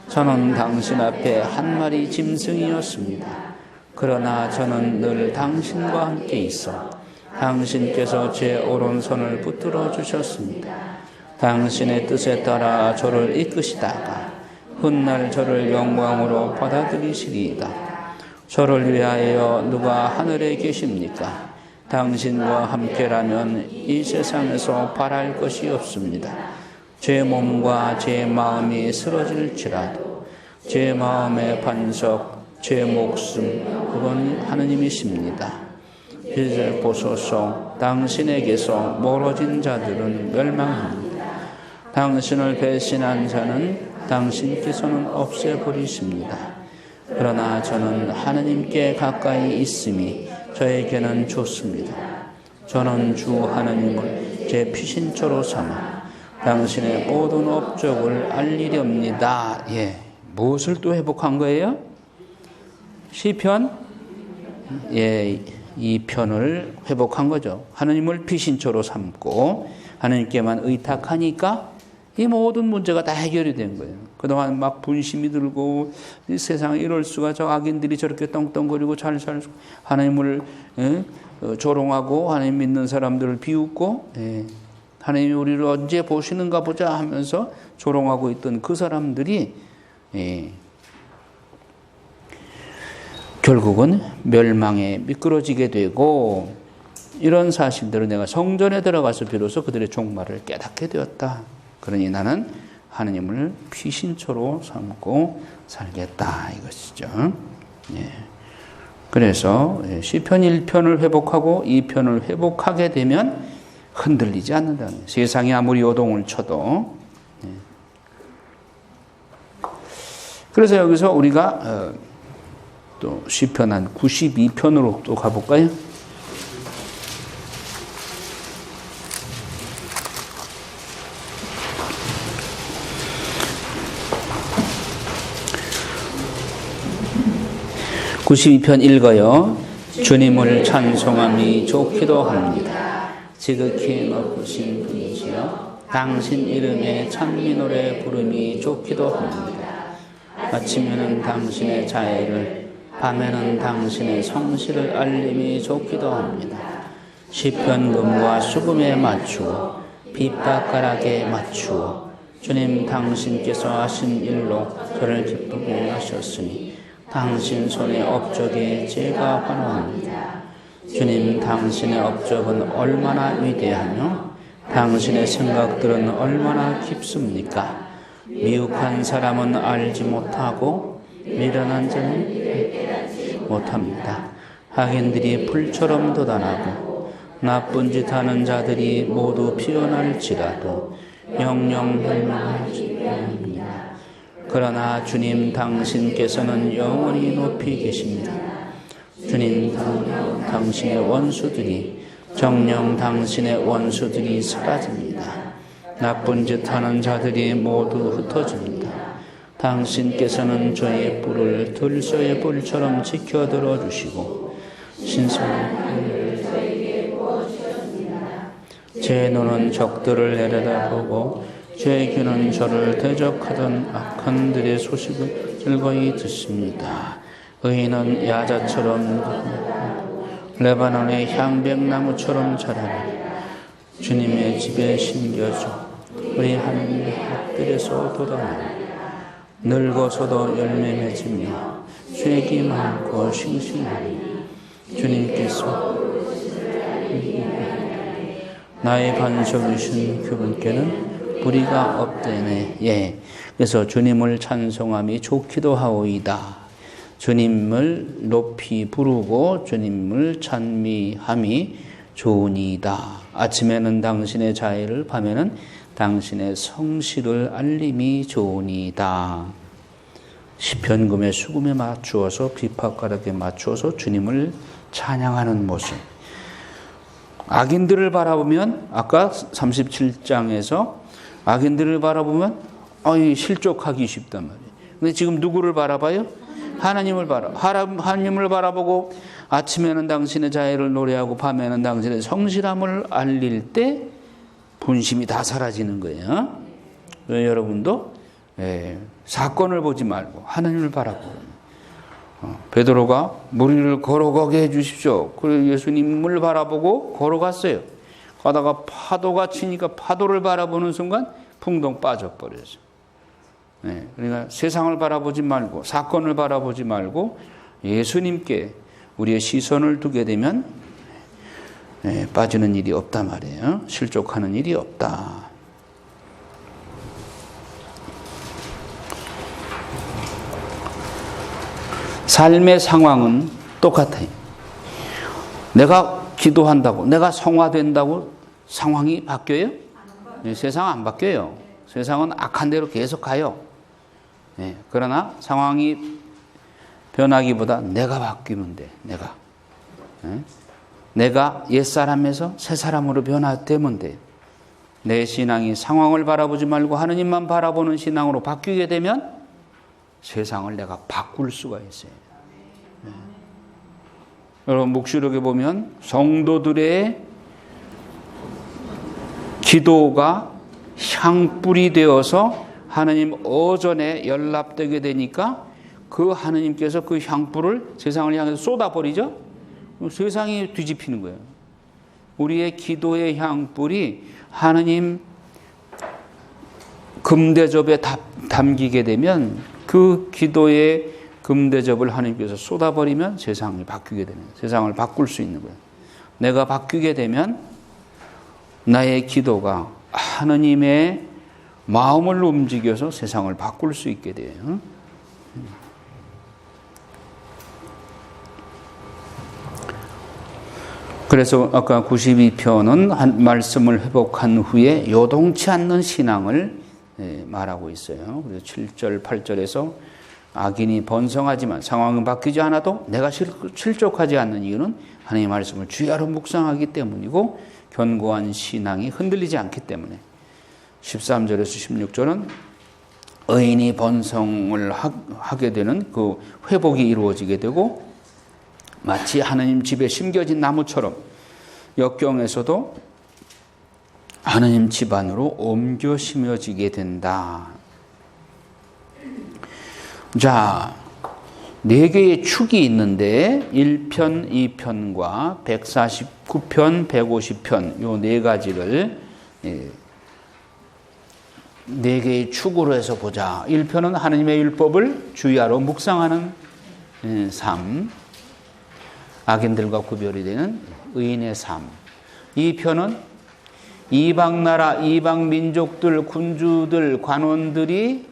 저는 당신 앞에 한 마리 짐승이었습니다. 그러나 저는 늘 당신과 함께 있어 당신께서 제 오른손을 붙들어 주셨습니다. 당신의 뜻에 따라 저를 이끄시다가 훗날 저를 영광으로 받아들이시리이다. 저를 위하여 누가 하늘에 계십니까? 당신과 함께라면 이 세상에서 바랄 것이 없습니다. 제 몸과 제 마음이 쓰러질지라도 제 마음의 반석, 제 목숨, 그건 하느님이십니다. 이제 보소서, 당신에게서 멀어진 자들은 멸망합니다. 당신을 배신한 자는 당신께서는 없애버리십니다. 그러나 저는 하느님께 가까이 있음이 저에게는 좋습니다. 저는 주 하느님을 제 피신처로 삼아 당신의 모든 업적을 알리렵니다. 예, 무엇을 또 회복한 거예요? 시편? 예, 이 편을 회복한 거죠. 하느님을 피신처로 삼고 하느님께만 의탁하니까 이 모든 문제가 다 해결이 된 거예요. 그동안 막 분심이 들고 이 세상에 이럴 수가, 저 악인들이 저렇게 떵떵거리고 잘 하나님을 조롱하고 하나님 믿는 사람들을 비웃고 하나님이 우리를 언제 보시는가 보자 하면서 조롱하고 있던 그 사람들이 결국은 멸망에 미끄러지게 되고, 이런 사실들을 내가 성전에 들어가서 비로소 그들의 종말을 깨닫게 되었다. 그러니 나는 하느님을 피신처로 삼고 살겠다, 이것이죠. 예. 그래서 시편 1편을 회복하고 2편을 회복하게 되면 흔들리지 않는다는 거예요. 세상이 아무리 요동을 쳐도. 예. 그래서 여기서 우리가 또 시편 한 92편으로 또 가볼까요? (92편) 읽어요. 주님을 찬송함이 좋기도 합니다. 지극히 높으신 분이시여 당신 이름에 찬미 노래 부름이 좋기도 합니다. 아침에는 당신의 자애를, 밤에는 당신의 성실을 알림이 좋기도 합니다. 시편금과 수금에 맞추어 빗바가락에 맞추어 주님 당신께서 하신 일로 저를 기쁘게 하셨으니 당신 손의 업적에 제가 환호합니다. 주님 당신의 업적은 얼마나 위대하며 당신의 생각들은 얼마나 깊습니까? 미혹한 사람은 알지 못하고 미련한 자는 깨닫지 못합니다. 악인들이 불처럼 도단하고 나쁜 짓 하는 자들이 모두 피어날지라도 영영 멸망하지 않습니다. 그러나 주님 당신께서는 영원히 높이 계십니다. 주님 당신의 원수들이, 정녕 당신의 원수들이 사라집니다. 나쁜 짓 하는 자들이 모두 흩어집니다. 당신께서는 저의 뿔을 들소의 뿔처럼 지켜들어 주시고 신성한 저에게 부어주셨습니다. 제 눈은 적들을 내려다보고 제 귀는 저를 대적하던 악한들의 소식을 즐거이 듣습니다. 의인은 야자처럼 레바논의 향백나무처럼 자라리. 주님의 집에 심겨져 우리 하나님의 밭들에서 돋아나리라. 늙어서도 열매 맺으며 쇠기 많고 싱싱하리. 주님께서 나의 반석이신 그분께는 불의가 없대네. 예. 그래서 주님을 찬송함이 좋기도 하오이다. 주님을 높이 부르고 주님을 찬미함이 좋으니이다. 아침에는 당신의 자애를, 밤에는 당신의 성실을 알림이 좋으니이다. 시편금의 수금에 맞추어서 비파가락에 맞추어서 주님을 찬양하는 모습. 악인들을 바라보면 아까 37장에서 악인들을 바라보면 실족하기 쉽단 말이에요. 근데 지금 누구를 바라봐요? 하나님을 바라보고 아침에는 당신의 자애를 노래하고 밤에는 당신의 성실함을 알릴 때 분심이 다 사라지는 거예요. 여러분도 사건을 보지 말고 하나님을 바라보고 베드로가 무리를 걸어가게 해주십시오. 그래서 예수님을 바라보고 걸어갔어요. 가다가 파도가 치니까 파도를 바라보는 순간 풍덩 빠져버렸어요. 그러니까 세상을 바라보지 말고 사건을 바라보지 말고 예수님께 우리의 시선을 두게 되면 빠지는 일이 없단 말이에요. 실족하는 일이 없다. 삶의 상황은 똑같아요. 내가 기도한다고, 내가 성화된다고 상황이 바뀌어요? 세상 안 바뀌어요. 세상은 악한 대로 계속 가요. 그러나 상황이 변하기보다 내가 바뀌면 돼. 내가 옛사람에서 새사람으로 변화되면 돼. 내 신앙이 상황을 바라보지 말고 하느님만 바라보는 신앙으로 바뀌게 되면 세상을 내가 바꿀 수가 있어요. 여러분 묵시록에 보면 성도들의 기도가 향불이 되어서 하나님 어전에 연락되게 되니까 그 하나님께서 그 향불을 세상을 향해서 쏟아버리죠. 세상이 뒤집히는 거예요. 우리의 기도의 향불이 하나님 금대접에 담기게 되면 그 기도의 금대접을 하나님께서 쏟아버리면 세상이 바뀌게 되는 거예요. 세상을 바꿀 수 있는 거예요. 내가 바뀌게 되면 나의 기도가 하나님의 마음을 움직여서 세상을 바꿀 수 있게 돼요. 그래서 아까 92편은 한 말씀을 회복한 후에 요동치 않는 신앙을 말하고 있어요. 그래서 7절, 8절에서 악인이 번성하지만 상황은 바뀌지 않아도 내가 실족하지 않는 이유는 하나님의 말씀을 주야로 묵상하기 때문이고 견고한 신앙이 흔들리지 않기 때문에 13절에서 16절은 의인이 번성을 하게 되는 그 회복이 이루어지게 되고 마치 하나님 집에 심겨진 나무처럼 역경에서도 하나님 집 안으로 옮겨 심어지게 된다. 자, 4개의 축이 있는데 1편, 2편과 149편, 150편 요 4가지를 4개의 축으로 해서 보자. 1편은 하나님의 율법을 주야로 묵상하는 삶, 악인들과 구별이 되는 의인의 삶. 2편은 이방나라, 이방민족들, 군주들, 관원들이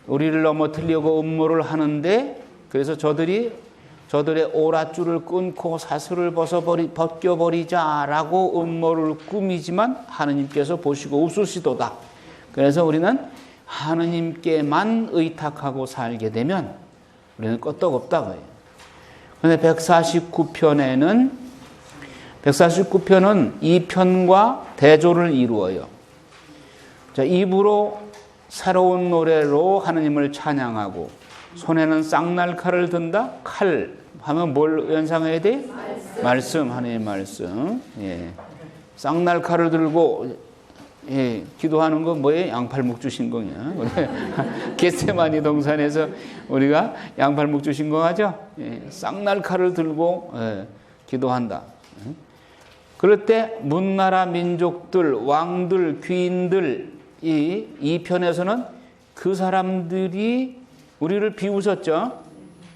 우리를 넘어뜨리려고 음모를 하는데 그래서 저들의 오랏줄을 끊고 사슬을 벗겨버리자라고 음모를 꾸미지만 하느님께서 보시고 웃으시도다. 그래서 우리는 하느님께만 의탁하고 살게 되면 우리는 끄떡없다. 그런데 149편은 2편과 대조를 이루어요. 자, 입으로 새로운 노래로 하느님을 찬양하고 손에는 쌍날칼을 든다. 칼 하면 뭘 연상해야 돼? 말씀, 하나님의 말씀. 쌍날칼을 들고 기도하는 건 뭐예요? 양팔목 주신 거냐? 겟세마니 동산에서 우리가 양팔목 주신 거 하죠? 쌍날칼을 들고 기도한다. 그럴 때 문나라 민족들, 왕들, 귀인들 42편에서는 그 사람들이 우리를 비웃었죠.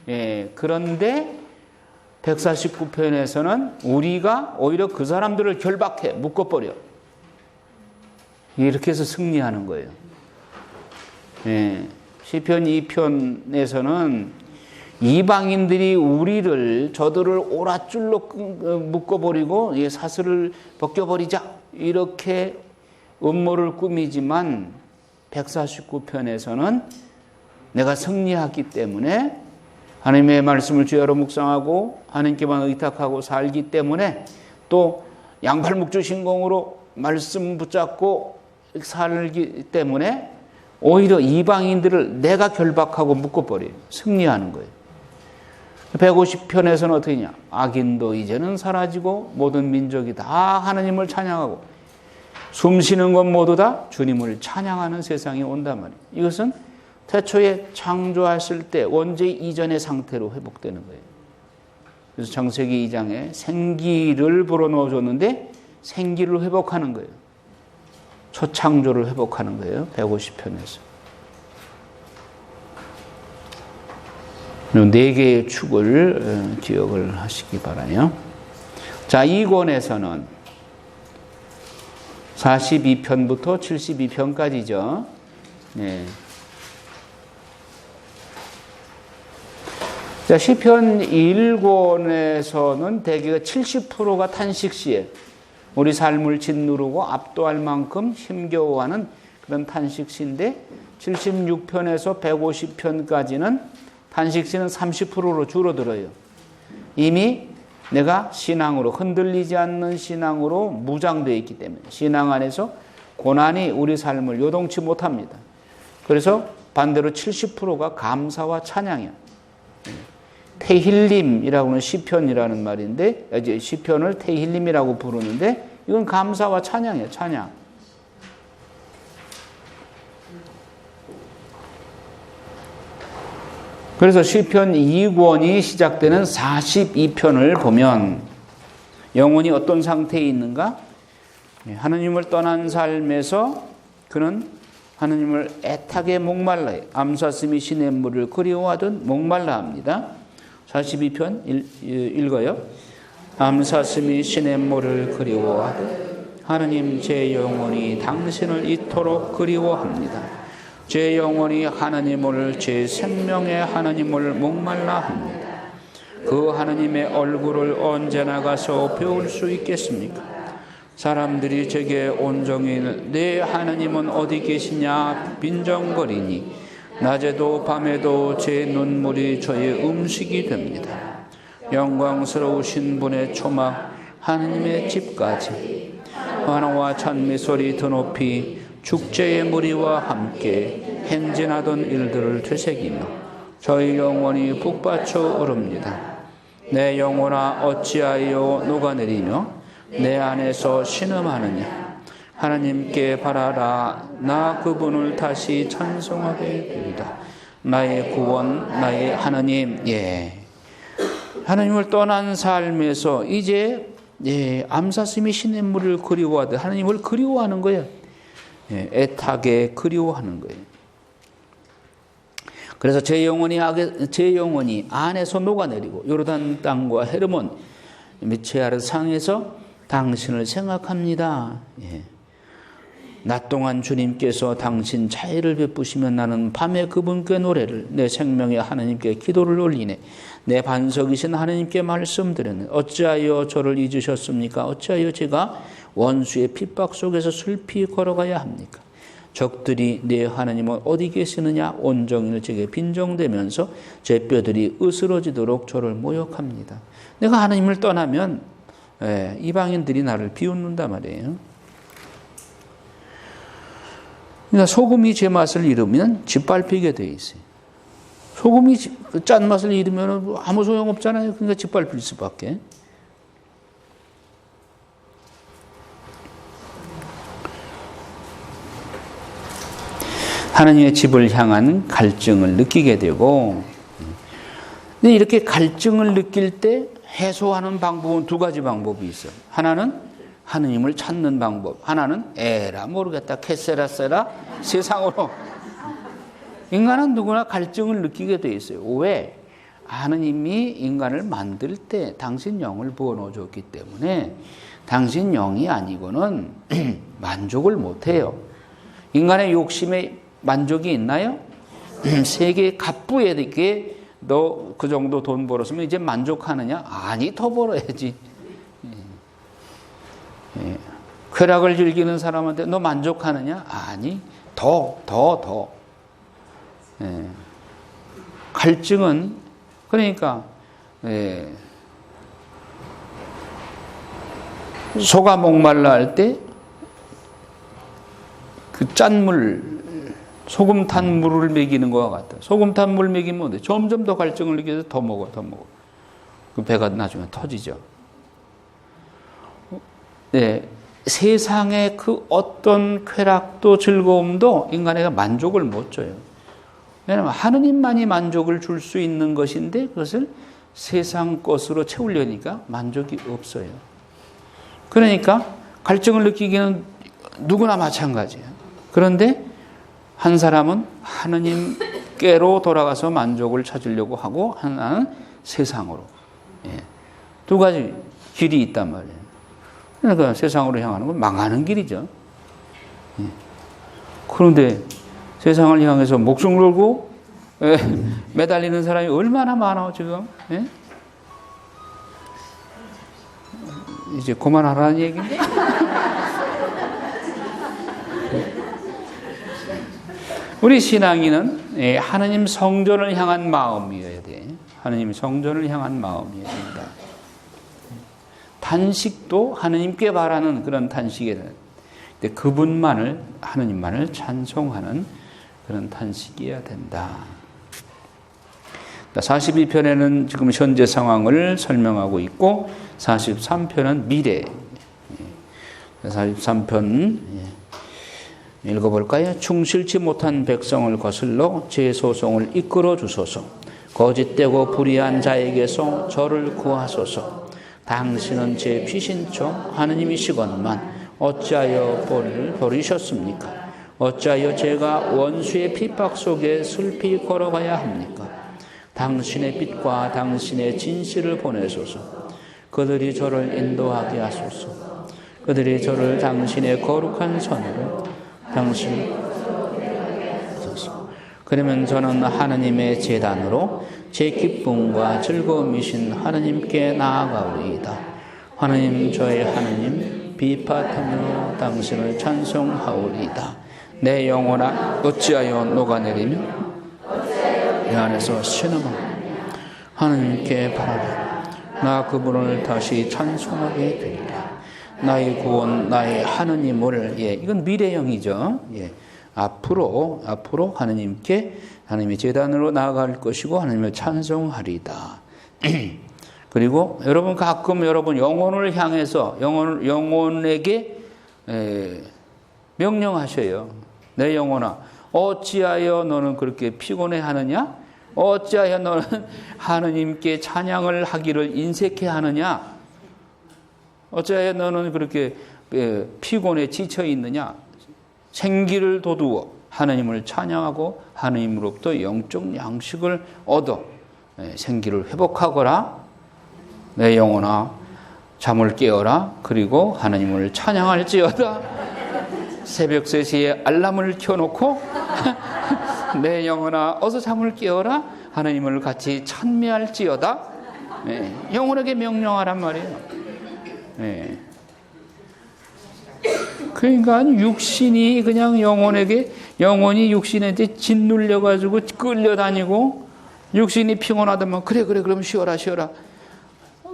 예, 그런데 149편에서는 우리가 오히려 그 사람들을 결박해 묶어버려. 이렇게 해서 승리하는 거예요. 예, 시편 2편에서는 이방인들이 저들을 오랏줄로 묶어버리고 사슬을 벗겨버리자 이렇게 음모를 꾸미지만 149편에서는 내가 승리하기 때문에 하나님의 말씀을 주야로 묵상하고 하나님께만 의탁하고 살기 때문에 또 양팔묵주 신공으로 말씀 붙잡고 살기 때문에 오히려 이방인들을 내가 결박하고 묶어버려요. 승리하는 거예요. 150편에서는 어떻게 하냐? 악인도 이제는 사라지고 모든 민족이 다 하나님을 찬양하고 숨쉬는 것 모두 다 주님을 찬양하는 세상이 온단 말이에요. 이것은 태초에 창조하실 때 원죄 이전의 상태로 회복되는 거예요. 그래서 창세기 2장에 생기를 불어넣어줬는데 생기를 회복하는 거예요. 첫 창조를 회복하는 거예요. 150편에서. 네 개의 축을 기억을 하시기 바라요. 자, 이 권에서는 42편부터 72편까지죠. 네. 자, 시편 1권에서는 대개가 70%가 탄식시에 우리 삶을 짓누르고 압도할 만큼 힘겨워하는 그런 탄식시인데 76편에서 150편까지는 탄식시는 30%로 줄어들어요. 이미 내가 신앙으로 흔들리지 않는 신앙으로 무장되어 있기 때문에 신앙 안에서 고난이 우리 삶을 요동치 못합니다. 그래서 반대로 70%가 감사와 찬양이야. 테힐림이라고 하는 시편이라는 말인데 이제 시편을 테힐림이라고 부르는데 이건 감사와 찬양이에요. 찬양. 그래서 시편 2권이 시작되는 42편을 보면 영혼이 어떤 상태에 있는가? 하나님을 떠난 삶에서 그는 하나님을 애타게 목말라요. 암사슴이 시냇물을 그리워하듯 목말라 합니다. 42편 읽어요. 암사슴이 시냇물을 그리워하듯 하나님 제 영혼이 당신을 이토록 그리워합니다. 제 영혼이 하나님을 제 생명의 하나님을 목말라 합니다. 그 하나님의 얼굴을 언제나 가서 배울 수 있겠습니까? 사람들이 제게 온종일 내 하나님은 어디 계시냐 빈정거리니 낮에도 밤에도 제 눈물이 저의 음식이 됩니다. 영광스러우신 분의 초막 하나님의 집까지 환호와 찬미소리 드높이 축제의 무리와 함께 행진하던 일들을 되새기며 저희 영혼이 북받쳐 오릅니다. 내 영혼아 어찌하여 녹아내리며 내 안에서 신음하느냐. 하나님께 바라라. 나 그분을 다시 찬송하게 되리다. 나의 구원 나의 하나님. 예. 하나님을 떠난 삶에서 이제 암사슴이 시냇물을 그리워하듯 하나님을 그리워하는 거예요. 애타게 그리워하는 거예요. 그래서 제 영혼이 안에서 녹아내리고 요르단 땅과 헤르몬 미체아르 상에서 당신을 생각합니다. 낮 동안 주님께서 당신 자애를 베푸시면 나는 밤에 그분께 노래를 내 생명의 하나님께 기도를 올리네. 내 반석이신 하나님께 말씀드렸네. 어찌하여 저를 잊으셨습니까? 어찌하여 제가 원수의 핍박 속에서 슬피 걸어가야 합니까? 적들이 내 하나님은 어디 계시느냐 온종일 제게 빈정대면서 제 뼈들이 으스러지도록 저를 모욕합니다. 내가 하나님을 떠나면 이방인들이 나를 비웃는단 말이에요. 그러니까 소금이 제 맛을 잃으면 짓밟히게 돼 있어요. 소금이 짠맛을 잃으면 아무 소용없잖아요. 그러니까 짓밟힐 수밖에. 하나님의 집을 향한 갈증을 느끼게 되고, 근데 이렇게 갈증을 느낄 때 해소하는 방법은 두 가지 방법이 있어요. 하나는 하느님을 찾는 방법. 하나는 에라 모르겠다 캐세라세라 세상으로. 인간은 누구나 갈증을 느끼게 돼 있어요. 왜? 하느님이 인간을 만들 때 당신 영을 부어넣어 줬기 때문에 당신 영이 아니고는 만족을 못해요. 인간의 욕심에 만족이 있나요? 세계 갑부에게 너 그 정도 돈 벌었으면 이제 만족하느냐? 아니, 더 벌어야지. 쾌락을 즐기는 사람한테 너 만족하느냐? 아니, 더. 갈증은 그러니까 소가 목말라 할 때 그 짠물 소금 탄 물을 먹이는 것과 같다. 소금 탄 물 먹이면 어때? 점점 더 갈증을 느껴서 더 먹어. 그 배가 나중에 터지죠. 세상의 그 어떤 쾌락도 즐거움도 인간에게 만족을 못 줘요. 왜냐하면 하느님만이 만족을 줄 수 있는 것인데 그것을 세상 것으로 채우려니까 만족이 없어요. 그러니까 갈증을 느끼기는 누구나 마찬가지예요. 그런데 한 사람은 하느님께로 돌아가서 만족을 찾으려고 하고 하나는 세상으로. 두 가지 길이 있단 말이에요. 그러니까 세상으로 향하는 건 망하는 길이죠. 그런데 세상을 향해서 목숨 걸고 매달리는 사람이 얼마나 많아 지금. 이제 그만하라는 얘기인데. 우리 신앙인은 하느님 성전을 향한 마음이어야 돼. 하느님 성전을 향한 마음이어야 된다. 단식도 하느님께 바라는 그런 단식이에요. 근데 그분만을, 하느님만을 찬송하는 그런 단식이어야 된다. 42편에는 지금 현재 상황을 설명하고 있고 43편은 미래. 43편 읽어볼까요? 충실치 못한 백성을 거슬러 제 소송을 이끌어 주소서. 거짓되고 불의한 자에게서 저를 구하소서. 당신은 제 피신처 하느님이시건만 어찌하여 벌을 버리셨습니까? 어찌하여 제가 원수의 핍박 속에 슬피 걸어가야 합니까? 당신의 빛과 당신의 진실을 보내소서. 그들이 저를 인도하게 하소서. 그들이 저를 당신의 거룩한 선으로 그러면 저는 하느님의 제단으로 제 기쁨과 즐거움이신 하느님께 나아가오리이다. 하느님, 저의 하느님, 비파하며 당신을 찬송하오리이다. 내 영혼아 어찌하여 녹아내리며 내 안에서 신음하며 하느님께 바라라. 나 그분을 다시 찬송하게 되리라. 나의 구원, 나의 하느님을, 이건 미래형이죠. 앞으로 하느님께, 하느님의 제단으로 나아갈 것이고, 하느님을 찬송하리다. 그리고 여러분 가끔 여러분 영혼을 향해서, 영혼에게 명령하셔요. 내 영혼아, 어찌하여 너는 그렇게 피곤해 하느냐? 어찌하여 너는 하느님께 찬양을 하기를 인색해 하느냐? 어찌하여 너는 그렇게 피곤해 지쳐 있느냐? 생기를 돋우어 하느님을 찬양하고 하느님으로부터 영적 양식을 얻어 생기를 회복하거라. 내 영혼아 잠을 깨어라. 그리고 하느님을 찬양할지어다. 새벽 3시에 알람을 켜놓고 내 영혼아 어서 잠을 깨어라. 하느님을 같이 찬미할지어다. 영혼에게 명령하란 말이에요. 그러니까 육신이 그냥 영혼이 육신한테 짓눌려가지고 끌려다니고 육신이 피곤하다면 그래 그럼 쉬어라.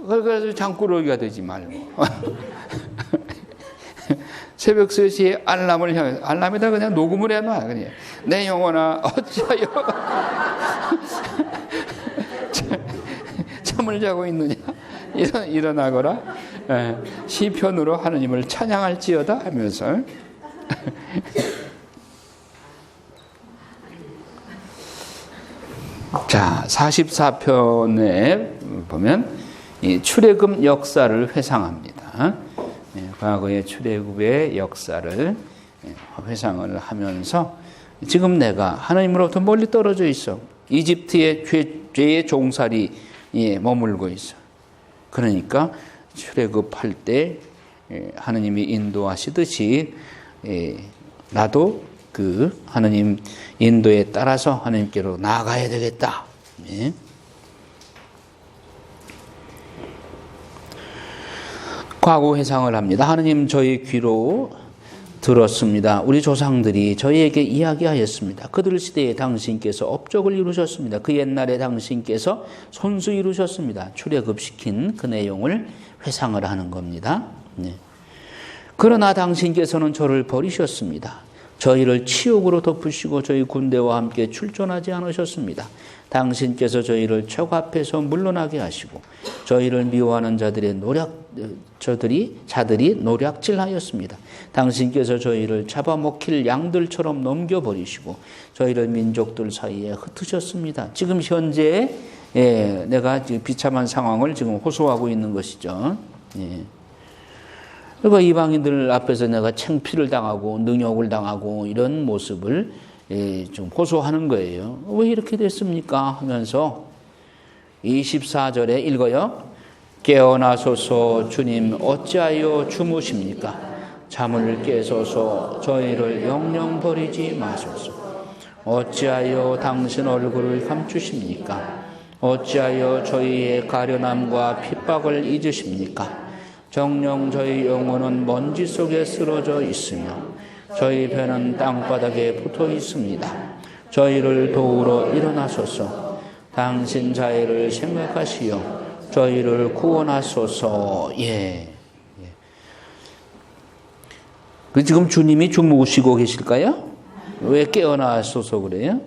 그래서 장꾸러기가 되지 말고 새벽 3시에 알람을 향해 알람에다 그냥 녹음을 해놔. 그냥 내 영혼아 어찌하여 잠을 자고 있느냐. 일어나거라. 시편으로 하느님을 찬양할지어다 하면서 자 44편에 보면 이 출애굽 역사를 회상합니다. 과거의 출애굽의 역사를 회상을 하면서 지금 내가 하나님으로부터 멀리 떨어져 있어. 이집트의 죄의 종살이에 머물고 있어. 그러니까 출애굽할 때 하나님이 인도하시듯이 나도 그 하나님 인도에 따라서 하나님께로 나아가야 되겠다. 과거 회상을 합니다. 하나님 저희 귀로 들었습니다. 우리 조상들이 저희에게 이야기하였습니다. 그들 시대에 당신께서 업적을 이루셨습니다. 그 옛날에 당신께서 손수 이루셨습니다. 출애굽시킨 그 내용을 회상을 하는 겁니다. 그러나 당신께서는 저를 버리셨습니다. 저희를 치욕으로 덮으시고 저희 군대와 함께 출전하지 않으셨습니다. 당신께서 저희를 적 앞에서 물러나게 하시고 저희를 미워하는 자들이 노략질하였습니다. 당신께서 저희를 잡아먹힐 양들처럼 넘겨버리시고 저희를 민족들 사이에 흩으셨습니다. 지금 현재 내가 지금 비참한 상황을 지금 호소하고 있는 것이죠. 그리고 이방인들 앞에서 내가 창피를 당하고 능욕을 당하고 이런 모습을 좀 호소하는 거예요. 왜 이렇게 됐습니까? 하면서 24절에 읽어요. 깨어나소서 주님 어찌하여 주무십니까? 잠을 깨소서 저희를 영영 버리지 마소서. 어찌하여 당신 얼굴을 감추십니까? 어찌하여 저희의 가련함과 핍박을 잊으십니까? 정녕 저희 영혼은 먼지 속에 쓰러져 있으며 저희 배는 땅바닥에 붙어 있습니다. 저희를 도우러 일어나소서. 당신 자애를 생각하시어 저희를 구원하소서. 지금 주님이 주무시고 계실까요? 왜 깨어나소서 그래요?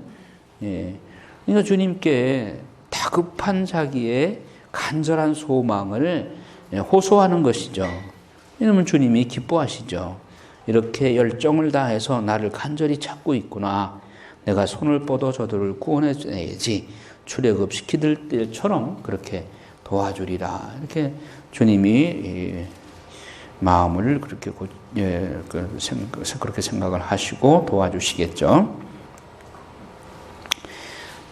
그러니까 주님께 다급한 자기의 간절한 소망을 호소하는 것이죠. 왜냐하면 주님이 기뻐하시죠. 이렇게 열정을 다해서 나를 간절히 찾고 있구나. 내가 손을 뻗어 저들을 구원해줘야지. 출애굽시키들 때처럼 그렇게 도와주리라. 이렇게 주님이 마음을 그렇게 생각을 하시고 도와주시겠죠.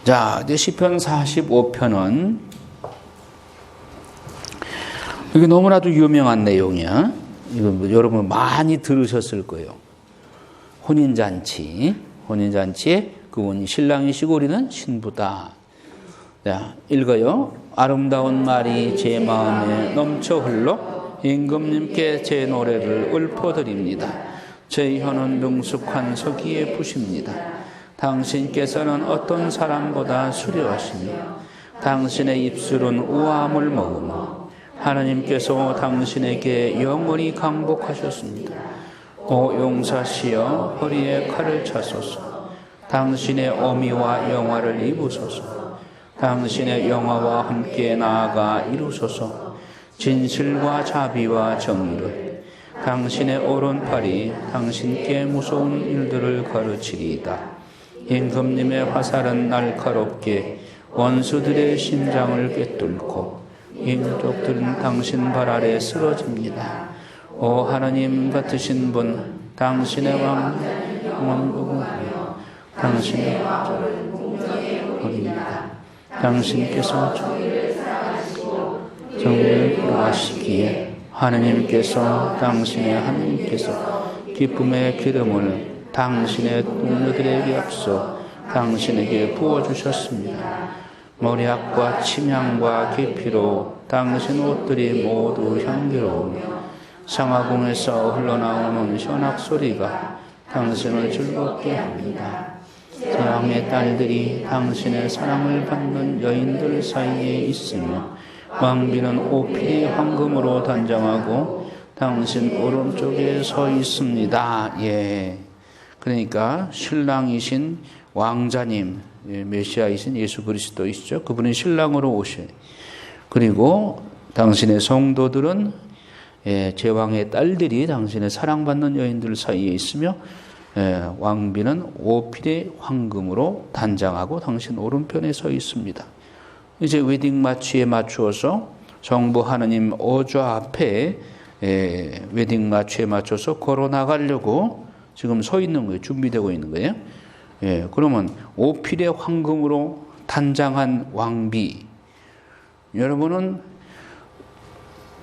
자, 이제 시편 45편은 이게 너무나도 유명한 내용이야. 이거 여러분 많이 들으셨을 거예요. 혼인잔치에 그분이 신랑이시고 우리는 신부다. 자, 읽어요. 아름다운 말이 제 마음에 넘쳐 흘러 임금님께 제 노래를 읊어드립니다. 제 혀는 능숙한 서기의 붓입니다. 당신께서는 어떤 사람보다 수려하시며 당신의 입술은 우아함을 머금어 하나님께서 당신에게 영원히 강복하셨습니다. 오 용사시여 허리에 칼을 차소서. 당신의 어미와 영화를 입으소서. 당신의 영화와 함께 나아가 이루소서. 진실과 자비와 정의를. 당신의 오른팔이 당신께 무서운 일들을 가르치리이다. 임금님의 화살은 날카롭게 원수들의 심장을 꿰뚫고 민족들은 당신 발 아래 쓰러집니다. 오 하나님 같으신 분, 당신의 왕은 당신의 왕입니다. 당신께서 정의를 구하시기에 하나님께서 기쁨의 기름을 당신의 동료들에게 앞서 당신에게 부어주셨습니다. 머리약과 침향과 계피로 당신 옷들이 모두 향기로우며 상하궁에서 흘러나오는 현악 소리가 당신을 즐겁게 합니다. 재앙의 딸들이 당신의 사랑을 받는 여인들 사이에 있으며 왕비는 오피의 황금으로 단장하고 당신 오른쪽에 서 있습니다. 그러니까 신랑이신 왕자님, 메시아이신 예수 그리스도이시죠. 그분이 신랑으로 오셔요. 그리고 당신의 성도들은 제왕의 딸들이 당신의 사랑받는 여인들 사이에 있으며 왕비는 오필의 황금으로 단장하고 당신 오른편에 서 있습니다. 이제 웨딩 마치에 맞추어서 정부 하느님 어좌 앞에 웨딩 마취에 맞춰서 걸어 나가려고 지금 서 있는 거예요. 준비되고 있는 거예요. 그러면 오필의 황금으로 단장한 왕비. 여러분은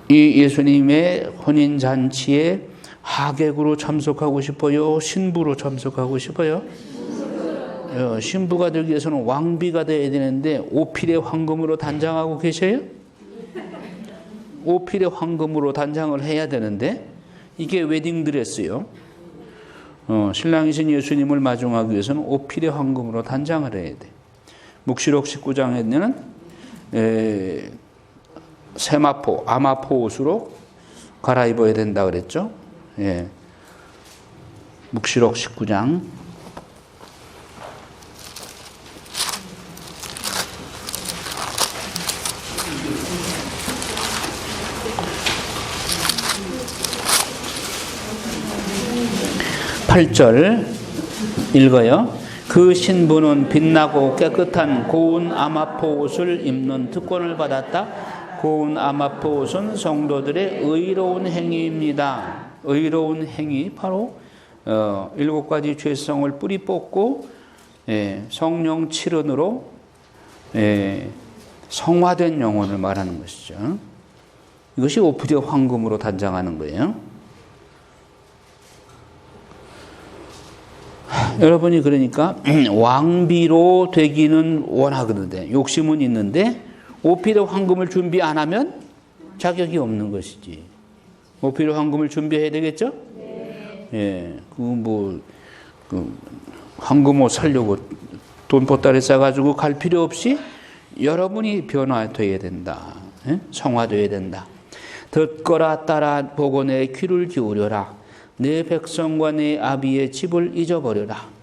이 예수님의 혼인잔치에 하객으로 참석하고 싶어요? 신부로 참석하고 싶어요? 신부가 되기 위해서는 왕비가 되어야 되는데 오필의 황금으로 단장하고 계셔요? 오필의 황금으로 단장을 해야 되는데 이게 웨딩드레스요. 신랑이신 예수님을 마중하기 위해서는 오필의 황금으로 단장을 해야 돼. 묵시록 19장에는 세마포, 아마포 옷으로 갈아입어야 된다 그랬죠. 묵시록 19장 8절 읽어요. 그 신부는 빛나고 깨끗한 고운 아마포 옷을 입는 특권을 받았다. 고운 아마포 옷은 성도들의 의로운 행위입니다. 의로운 행위 바로 7가지 죄성을 뿌리 뽑고 성령 칠은으로 성화된 영혼을 말하는 것이죠. 이것이 오필의 황금으로 단장하는 거예요. 여러분이 그러니까 왕비로 되기는 원하거든요. 욕심은 있는데 오필의 황금을 준비 안 하면 자격이 없는 것이지. 오필의 황금을 준비해야 되겠죠? 네. 황금 옷 사려고 돈 보따리 싸가지고 갈 필요 없이 여러분이 변화되어야 된다. 성화되어야 된다. 듣거라 따라 보고 내 귀를 기울여라. 내 백성과 내 아비의 집을 잊어버려라.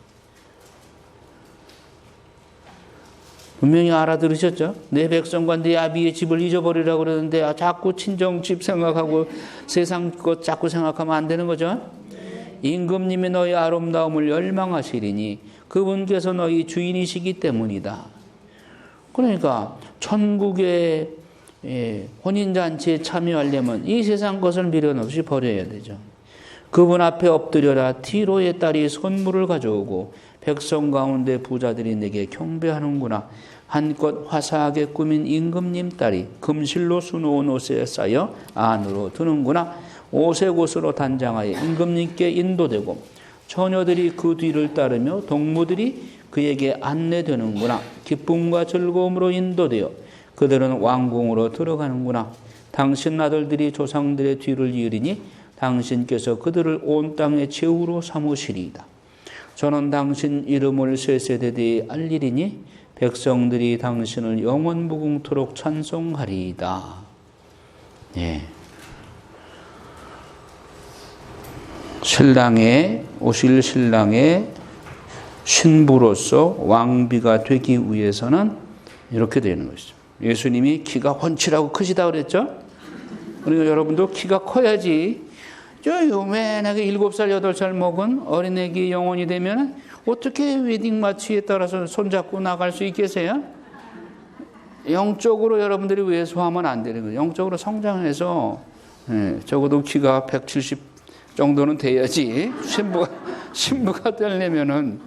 분명히 알아들으셨죠? 내 백성과 내 아비의 집을 잊어버리라고 그러는데 자꾸 친정집 생각하고 세상 것 자꾸 생각하면 안 되는 거죠? 임금님이 너희 아름다움을 열망하시리니 그분께서 너희 주인이시기 때문이다. 그러니까 천국의 혼인잔치에 참여하려면 이 세상 것을 미련 없이 버려야 되죠. 그분 앞에 엎드려라. 티로의 딸이 선물을 가져오고 백성 가운데 부자들이 내게 경배하는구나. 한껏 화사하게 꾸민 임금님 딸이 금실로 수놓은 옷에 쌓여 안으로 드는구나. 오색 옷으로 단장하여 임금님께 인도되고 처녀들이 그 뒤를 따르며 동무들이 그에게 안내되는구나. 기쁨과 즐거움으로 인도되어 그들은 왕궁으로 들어가는구나. 당신 아들들이 조상들의 뒤를 이으리니 당신께서 그들을 온 땅의 최후로 삼으시리이다. 저는 당신 이름을 세세대대에 알리리니 백성들이 당신을 영원 무궁토록 찬송하리이다. 오실 신랑의 신부로서 왕비가 되기 위해서는 이렇게 되는 것이죠. 예수님이 키가 훤칠하고 크시다 그랬죠? 그러니까 여러분도 키가 커야지 요만하게 7살, 8살 먹은 어린애기 영혼이 되면 어떻게 웨딩 마취에 따라서 손잡고 나갈 수 있겠어요? 영적으로 여러분들이 왜소하면 안 되는 거예요. 영적으로 성장해서 적어도 키가 170 정도는 돼야지 신부가 되려면은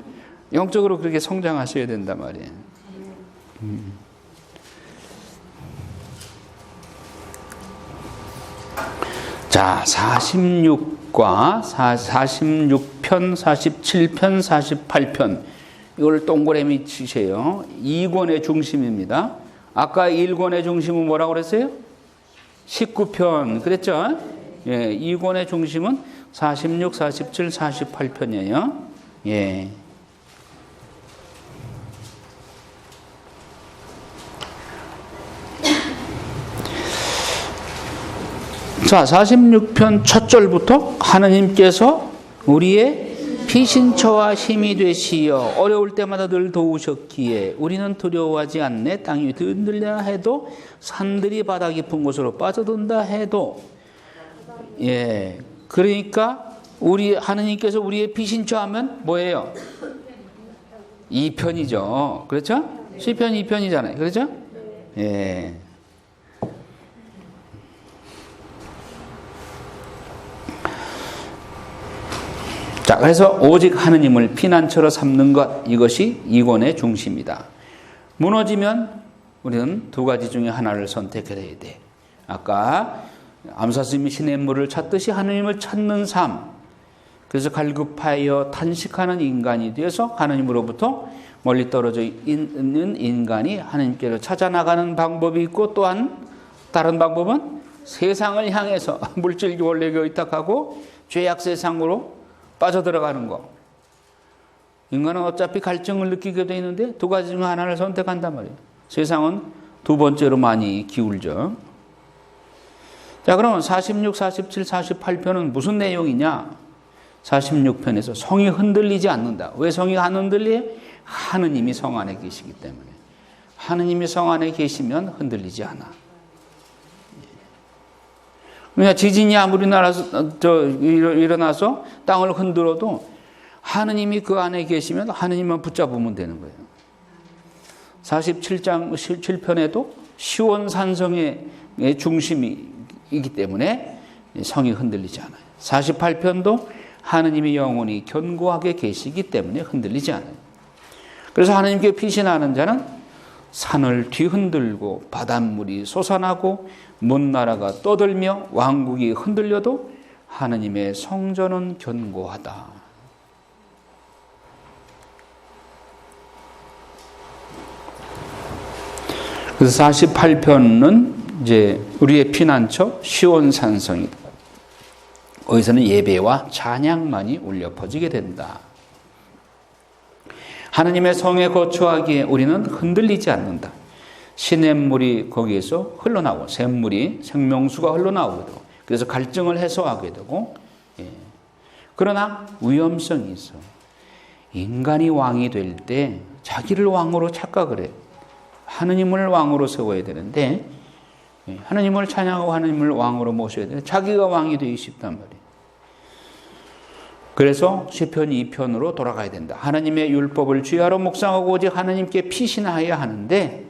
영적으로 그렇게 성장하셔야 된단 말이에요. 자, 46과 46편, 47편, 48편 이걸 동그라미 치세요. 2권의 중심입니다. 아까 1권의 중심은 뭐라고 그랬어요? 19편 그랬죠? 2권의 중심은 46, 47, 48편이에요. 자, 46편 첫 절부터 하느님께서 우리의 피신처와 힘이 되시어 어려울 때마다 늘 도우셨기에 우리는 두려워하지 않네. 땅이 흔들려 해도 산들이 바다 깊은 곳으로 빠져든다 해도 그러니까 우리 하느님께서 우리의 피신처 하면 뭐예요? 2편이죠. 그렇죠? 시편 2편이잖아요. 그렇죠? 자, 그래서 오직 하느님을 피난처로 삼는 것, 이것이 이권의 중심이다. 무너지면 우리는 두 가지 중에 하나를 선택해야 돼. 아까 암사스님이 시냇물을 찾듯이 하느님을 찾는 삶. 그래서 갈급하여 탄식하는 인간이 되어서 하느님으로부터 멀리 떨어져 있는 인간이 하느님께로 찾아나가는 방법이 있고, 또한 다른 방법은 세상을 향해서 물질 원래 의탁하고 죄악 세상으로 빠져들어가는 거. 인간은 어차피 갈증을 느끼게 돼 있는데 두 가지 중 하나를 선택한단 말이에요. 세상은 두 번째로 많이 기울죠. 자, 그러면 46, 47, 48편은 무슨 내용이냐? 46편에서 성이 흔들리지 않는다. 왜 성이 안 흔들려요? 하느님이 성 안에 계시기 때문에. 하느님이 성 안에 계시면 흔들리지 않아. 그러니까 지진이 아무리 일어나서 땅을 흔들어도 하느님이 그 안에 계시면 하느님만 붙잡으면 되는 거예요. 47장 7편에도 시온산성의 중심이기 때문에 성이 흔들리지 않아요. 48편도 하느님이 영원히 견고하게 계시기 때문에 흔들리지 않아요. 그래서 하느님께 피신하는 자는 산을 뒤흔들고 바닷물이 솟아나고 먼나라가 떠들며 왕국이 흔들려도 하느님의 성전은 견고하다. 그래서 48편은 이제 우리의 피난처 시온산성이다. 거기서는 예배와 찬양만이 울려 퍼지게 된다. 하느님의 성에 거처하기에 우리는 흔들리지 않는다. 시냇물이 거기에서 흘러나오고 샘물이 생명수가 흘러나오거든. 그래서 갈증을 해소하게 되고, 그러나 위험성이 있어. 인간이 왕이 될 때 자기를 왕으로 착각을 해. 하느님을 왕으로 세워야 되는데 하느님을 찬양하고 하느님을 왕으로 모셔야 되는데 자기가 왕이 되기 쉽단 말이에요. 그래서 시편 2편으로 돌아가야 된다. 하나님의 율법을 주야로 묵상하고 오직 하나님께 피신하여야 하는데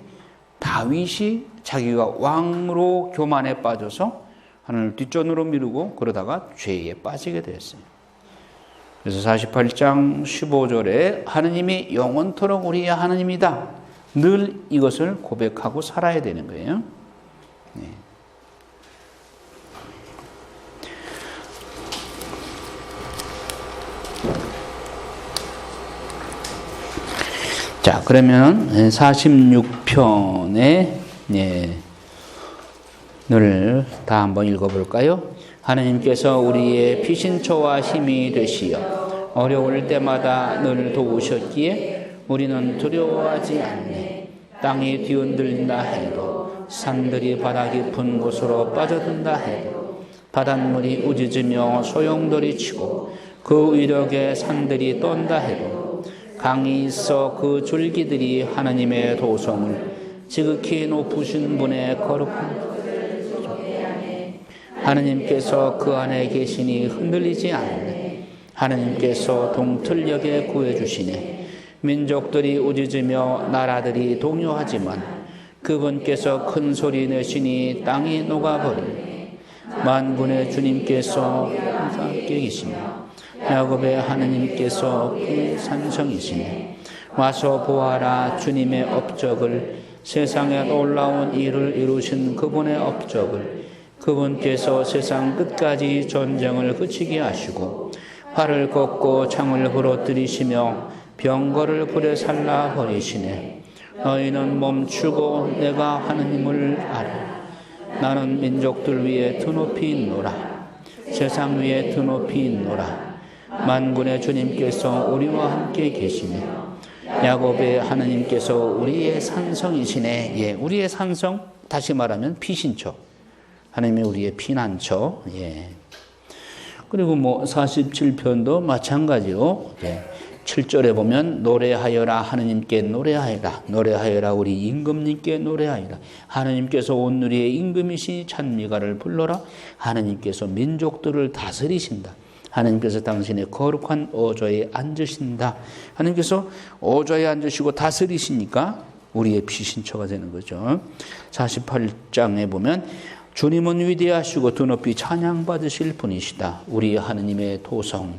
다윗이 자기가 왕으로 교만에 빠져서 하나님을 뒷전으로 미루고 그러다가 죄에 빠지게 되었어요. 그래서 48장 15절에 하느님이 영원토록 우리의 하느님이다. 늘 이것을 고백하고 살아야 되는 거예요. 네. 자, 그러면 46편에 늘 다 한번 읽어볼까요? 하느님께서 우리의 피신처와 힘이 되시어 어려울 때마다 늘 도우셨기에 우리는 두려워하지 않네. 땅이 뒤흔들린다 해도 산들이 바다 깊은 곳으로 빠져든다 해도 바닷물이 우짖으며 소용돌이 치고 그 위력에 산들이 떤다 해도 강이 있어 그 줄기들이 하나님의 도성을 지극히 높으신 분의 거룩한 하느님께서 그 안에 계시니 흔들리지 않네. 하느님께서 동틀녘에 구해주시네. 민족들이 우짖으며 나라들이 동요하지만 그분께서 큰 소리 내시니 땅이 녹아버리네. 만군의 주님께서 함께 계시며 야곱의 하느님께서 그 산성이시네. 와서 보아라. 주님의 업적을, 세상에 놀라운 일을 이루신 그분의 업적을. 그분께서 세상 끝까지 전쟁을 그치게 하시고 활을 꺾고 창을 부러뜨리시며 병거를 불에 살라 버리시네. 너희는 멈추고 내가 하느님을 알아. 나는 민족들 위에 드높이 있노라. 세상 위에 드높이 있노라. 만군의 주님께서 우리와 함께 계시네. 야곱의 하느님께서 우리의 산성이시네. 예, 우리의 산성, 다시 말하면 피신처. 하나님이 우리의 피난처. 예. 그리고 47편도 마찬가지로 7절에 보면 노래하여라. 하느님께 노래하여라. 노래하여라. 우리 임금님께 노래하여라. 하느님께서 온누리의 임금이시니 찬미가를 불러라. 하느님께서 민족들을 다스리신다. 하느님께서 당신의 거룩한 어좌에 앉으신다. 하느님께서 어좌에 앉으시고 다스리시니까 우리의 피신처가 되는 거죠. 48장에 보면 주님은 위대하시고 드높이 찬양받으실 분이시다. 우리 하느님의 도성.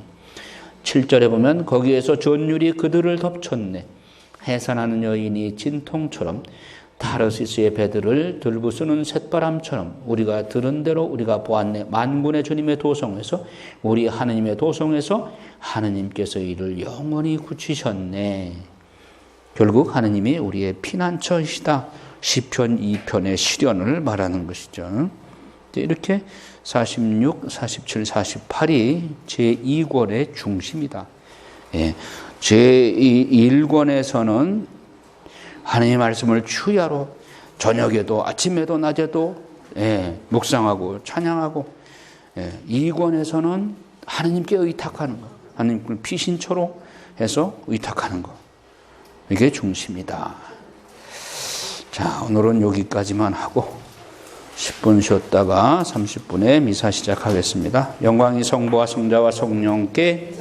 7절에 보면 거기에서 전율이 그들을 덮쳤네. 해산하는 여인이 진통처럼 타르시스의 배들을 들고 쓰는 쇳바람처럼 우리가 들은 대로 우리가 보았네. 만군의 주님의 도성에서 우리 하느님의 도성에서 하느님께서 이를 영원히 굳히셨네. 결국 하느님이 우리의 피난처이시다. 시편 2편의 시련을 말하는 것이죠. 이렇게 46, 47, 48이 제2권의 중심이다. 예, 제1권에서는 하나님의 말씀을 추야로 저녁에도 아침에도 낮에도 묵상하고 찬양하고, 2권에서는 하나님께 의탁하는 것, 하나님을 피신처로 해서 의탁하는 것, 이게 중심이다. 자, 오늘은 여기까지만 하고 10분 쉬었다가 30분에 미사 시작하겠습니다. 영광이 성부와 성자와 성령께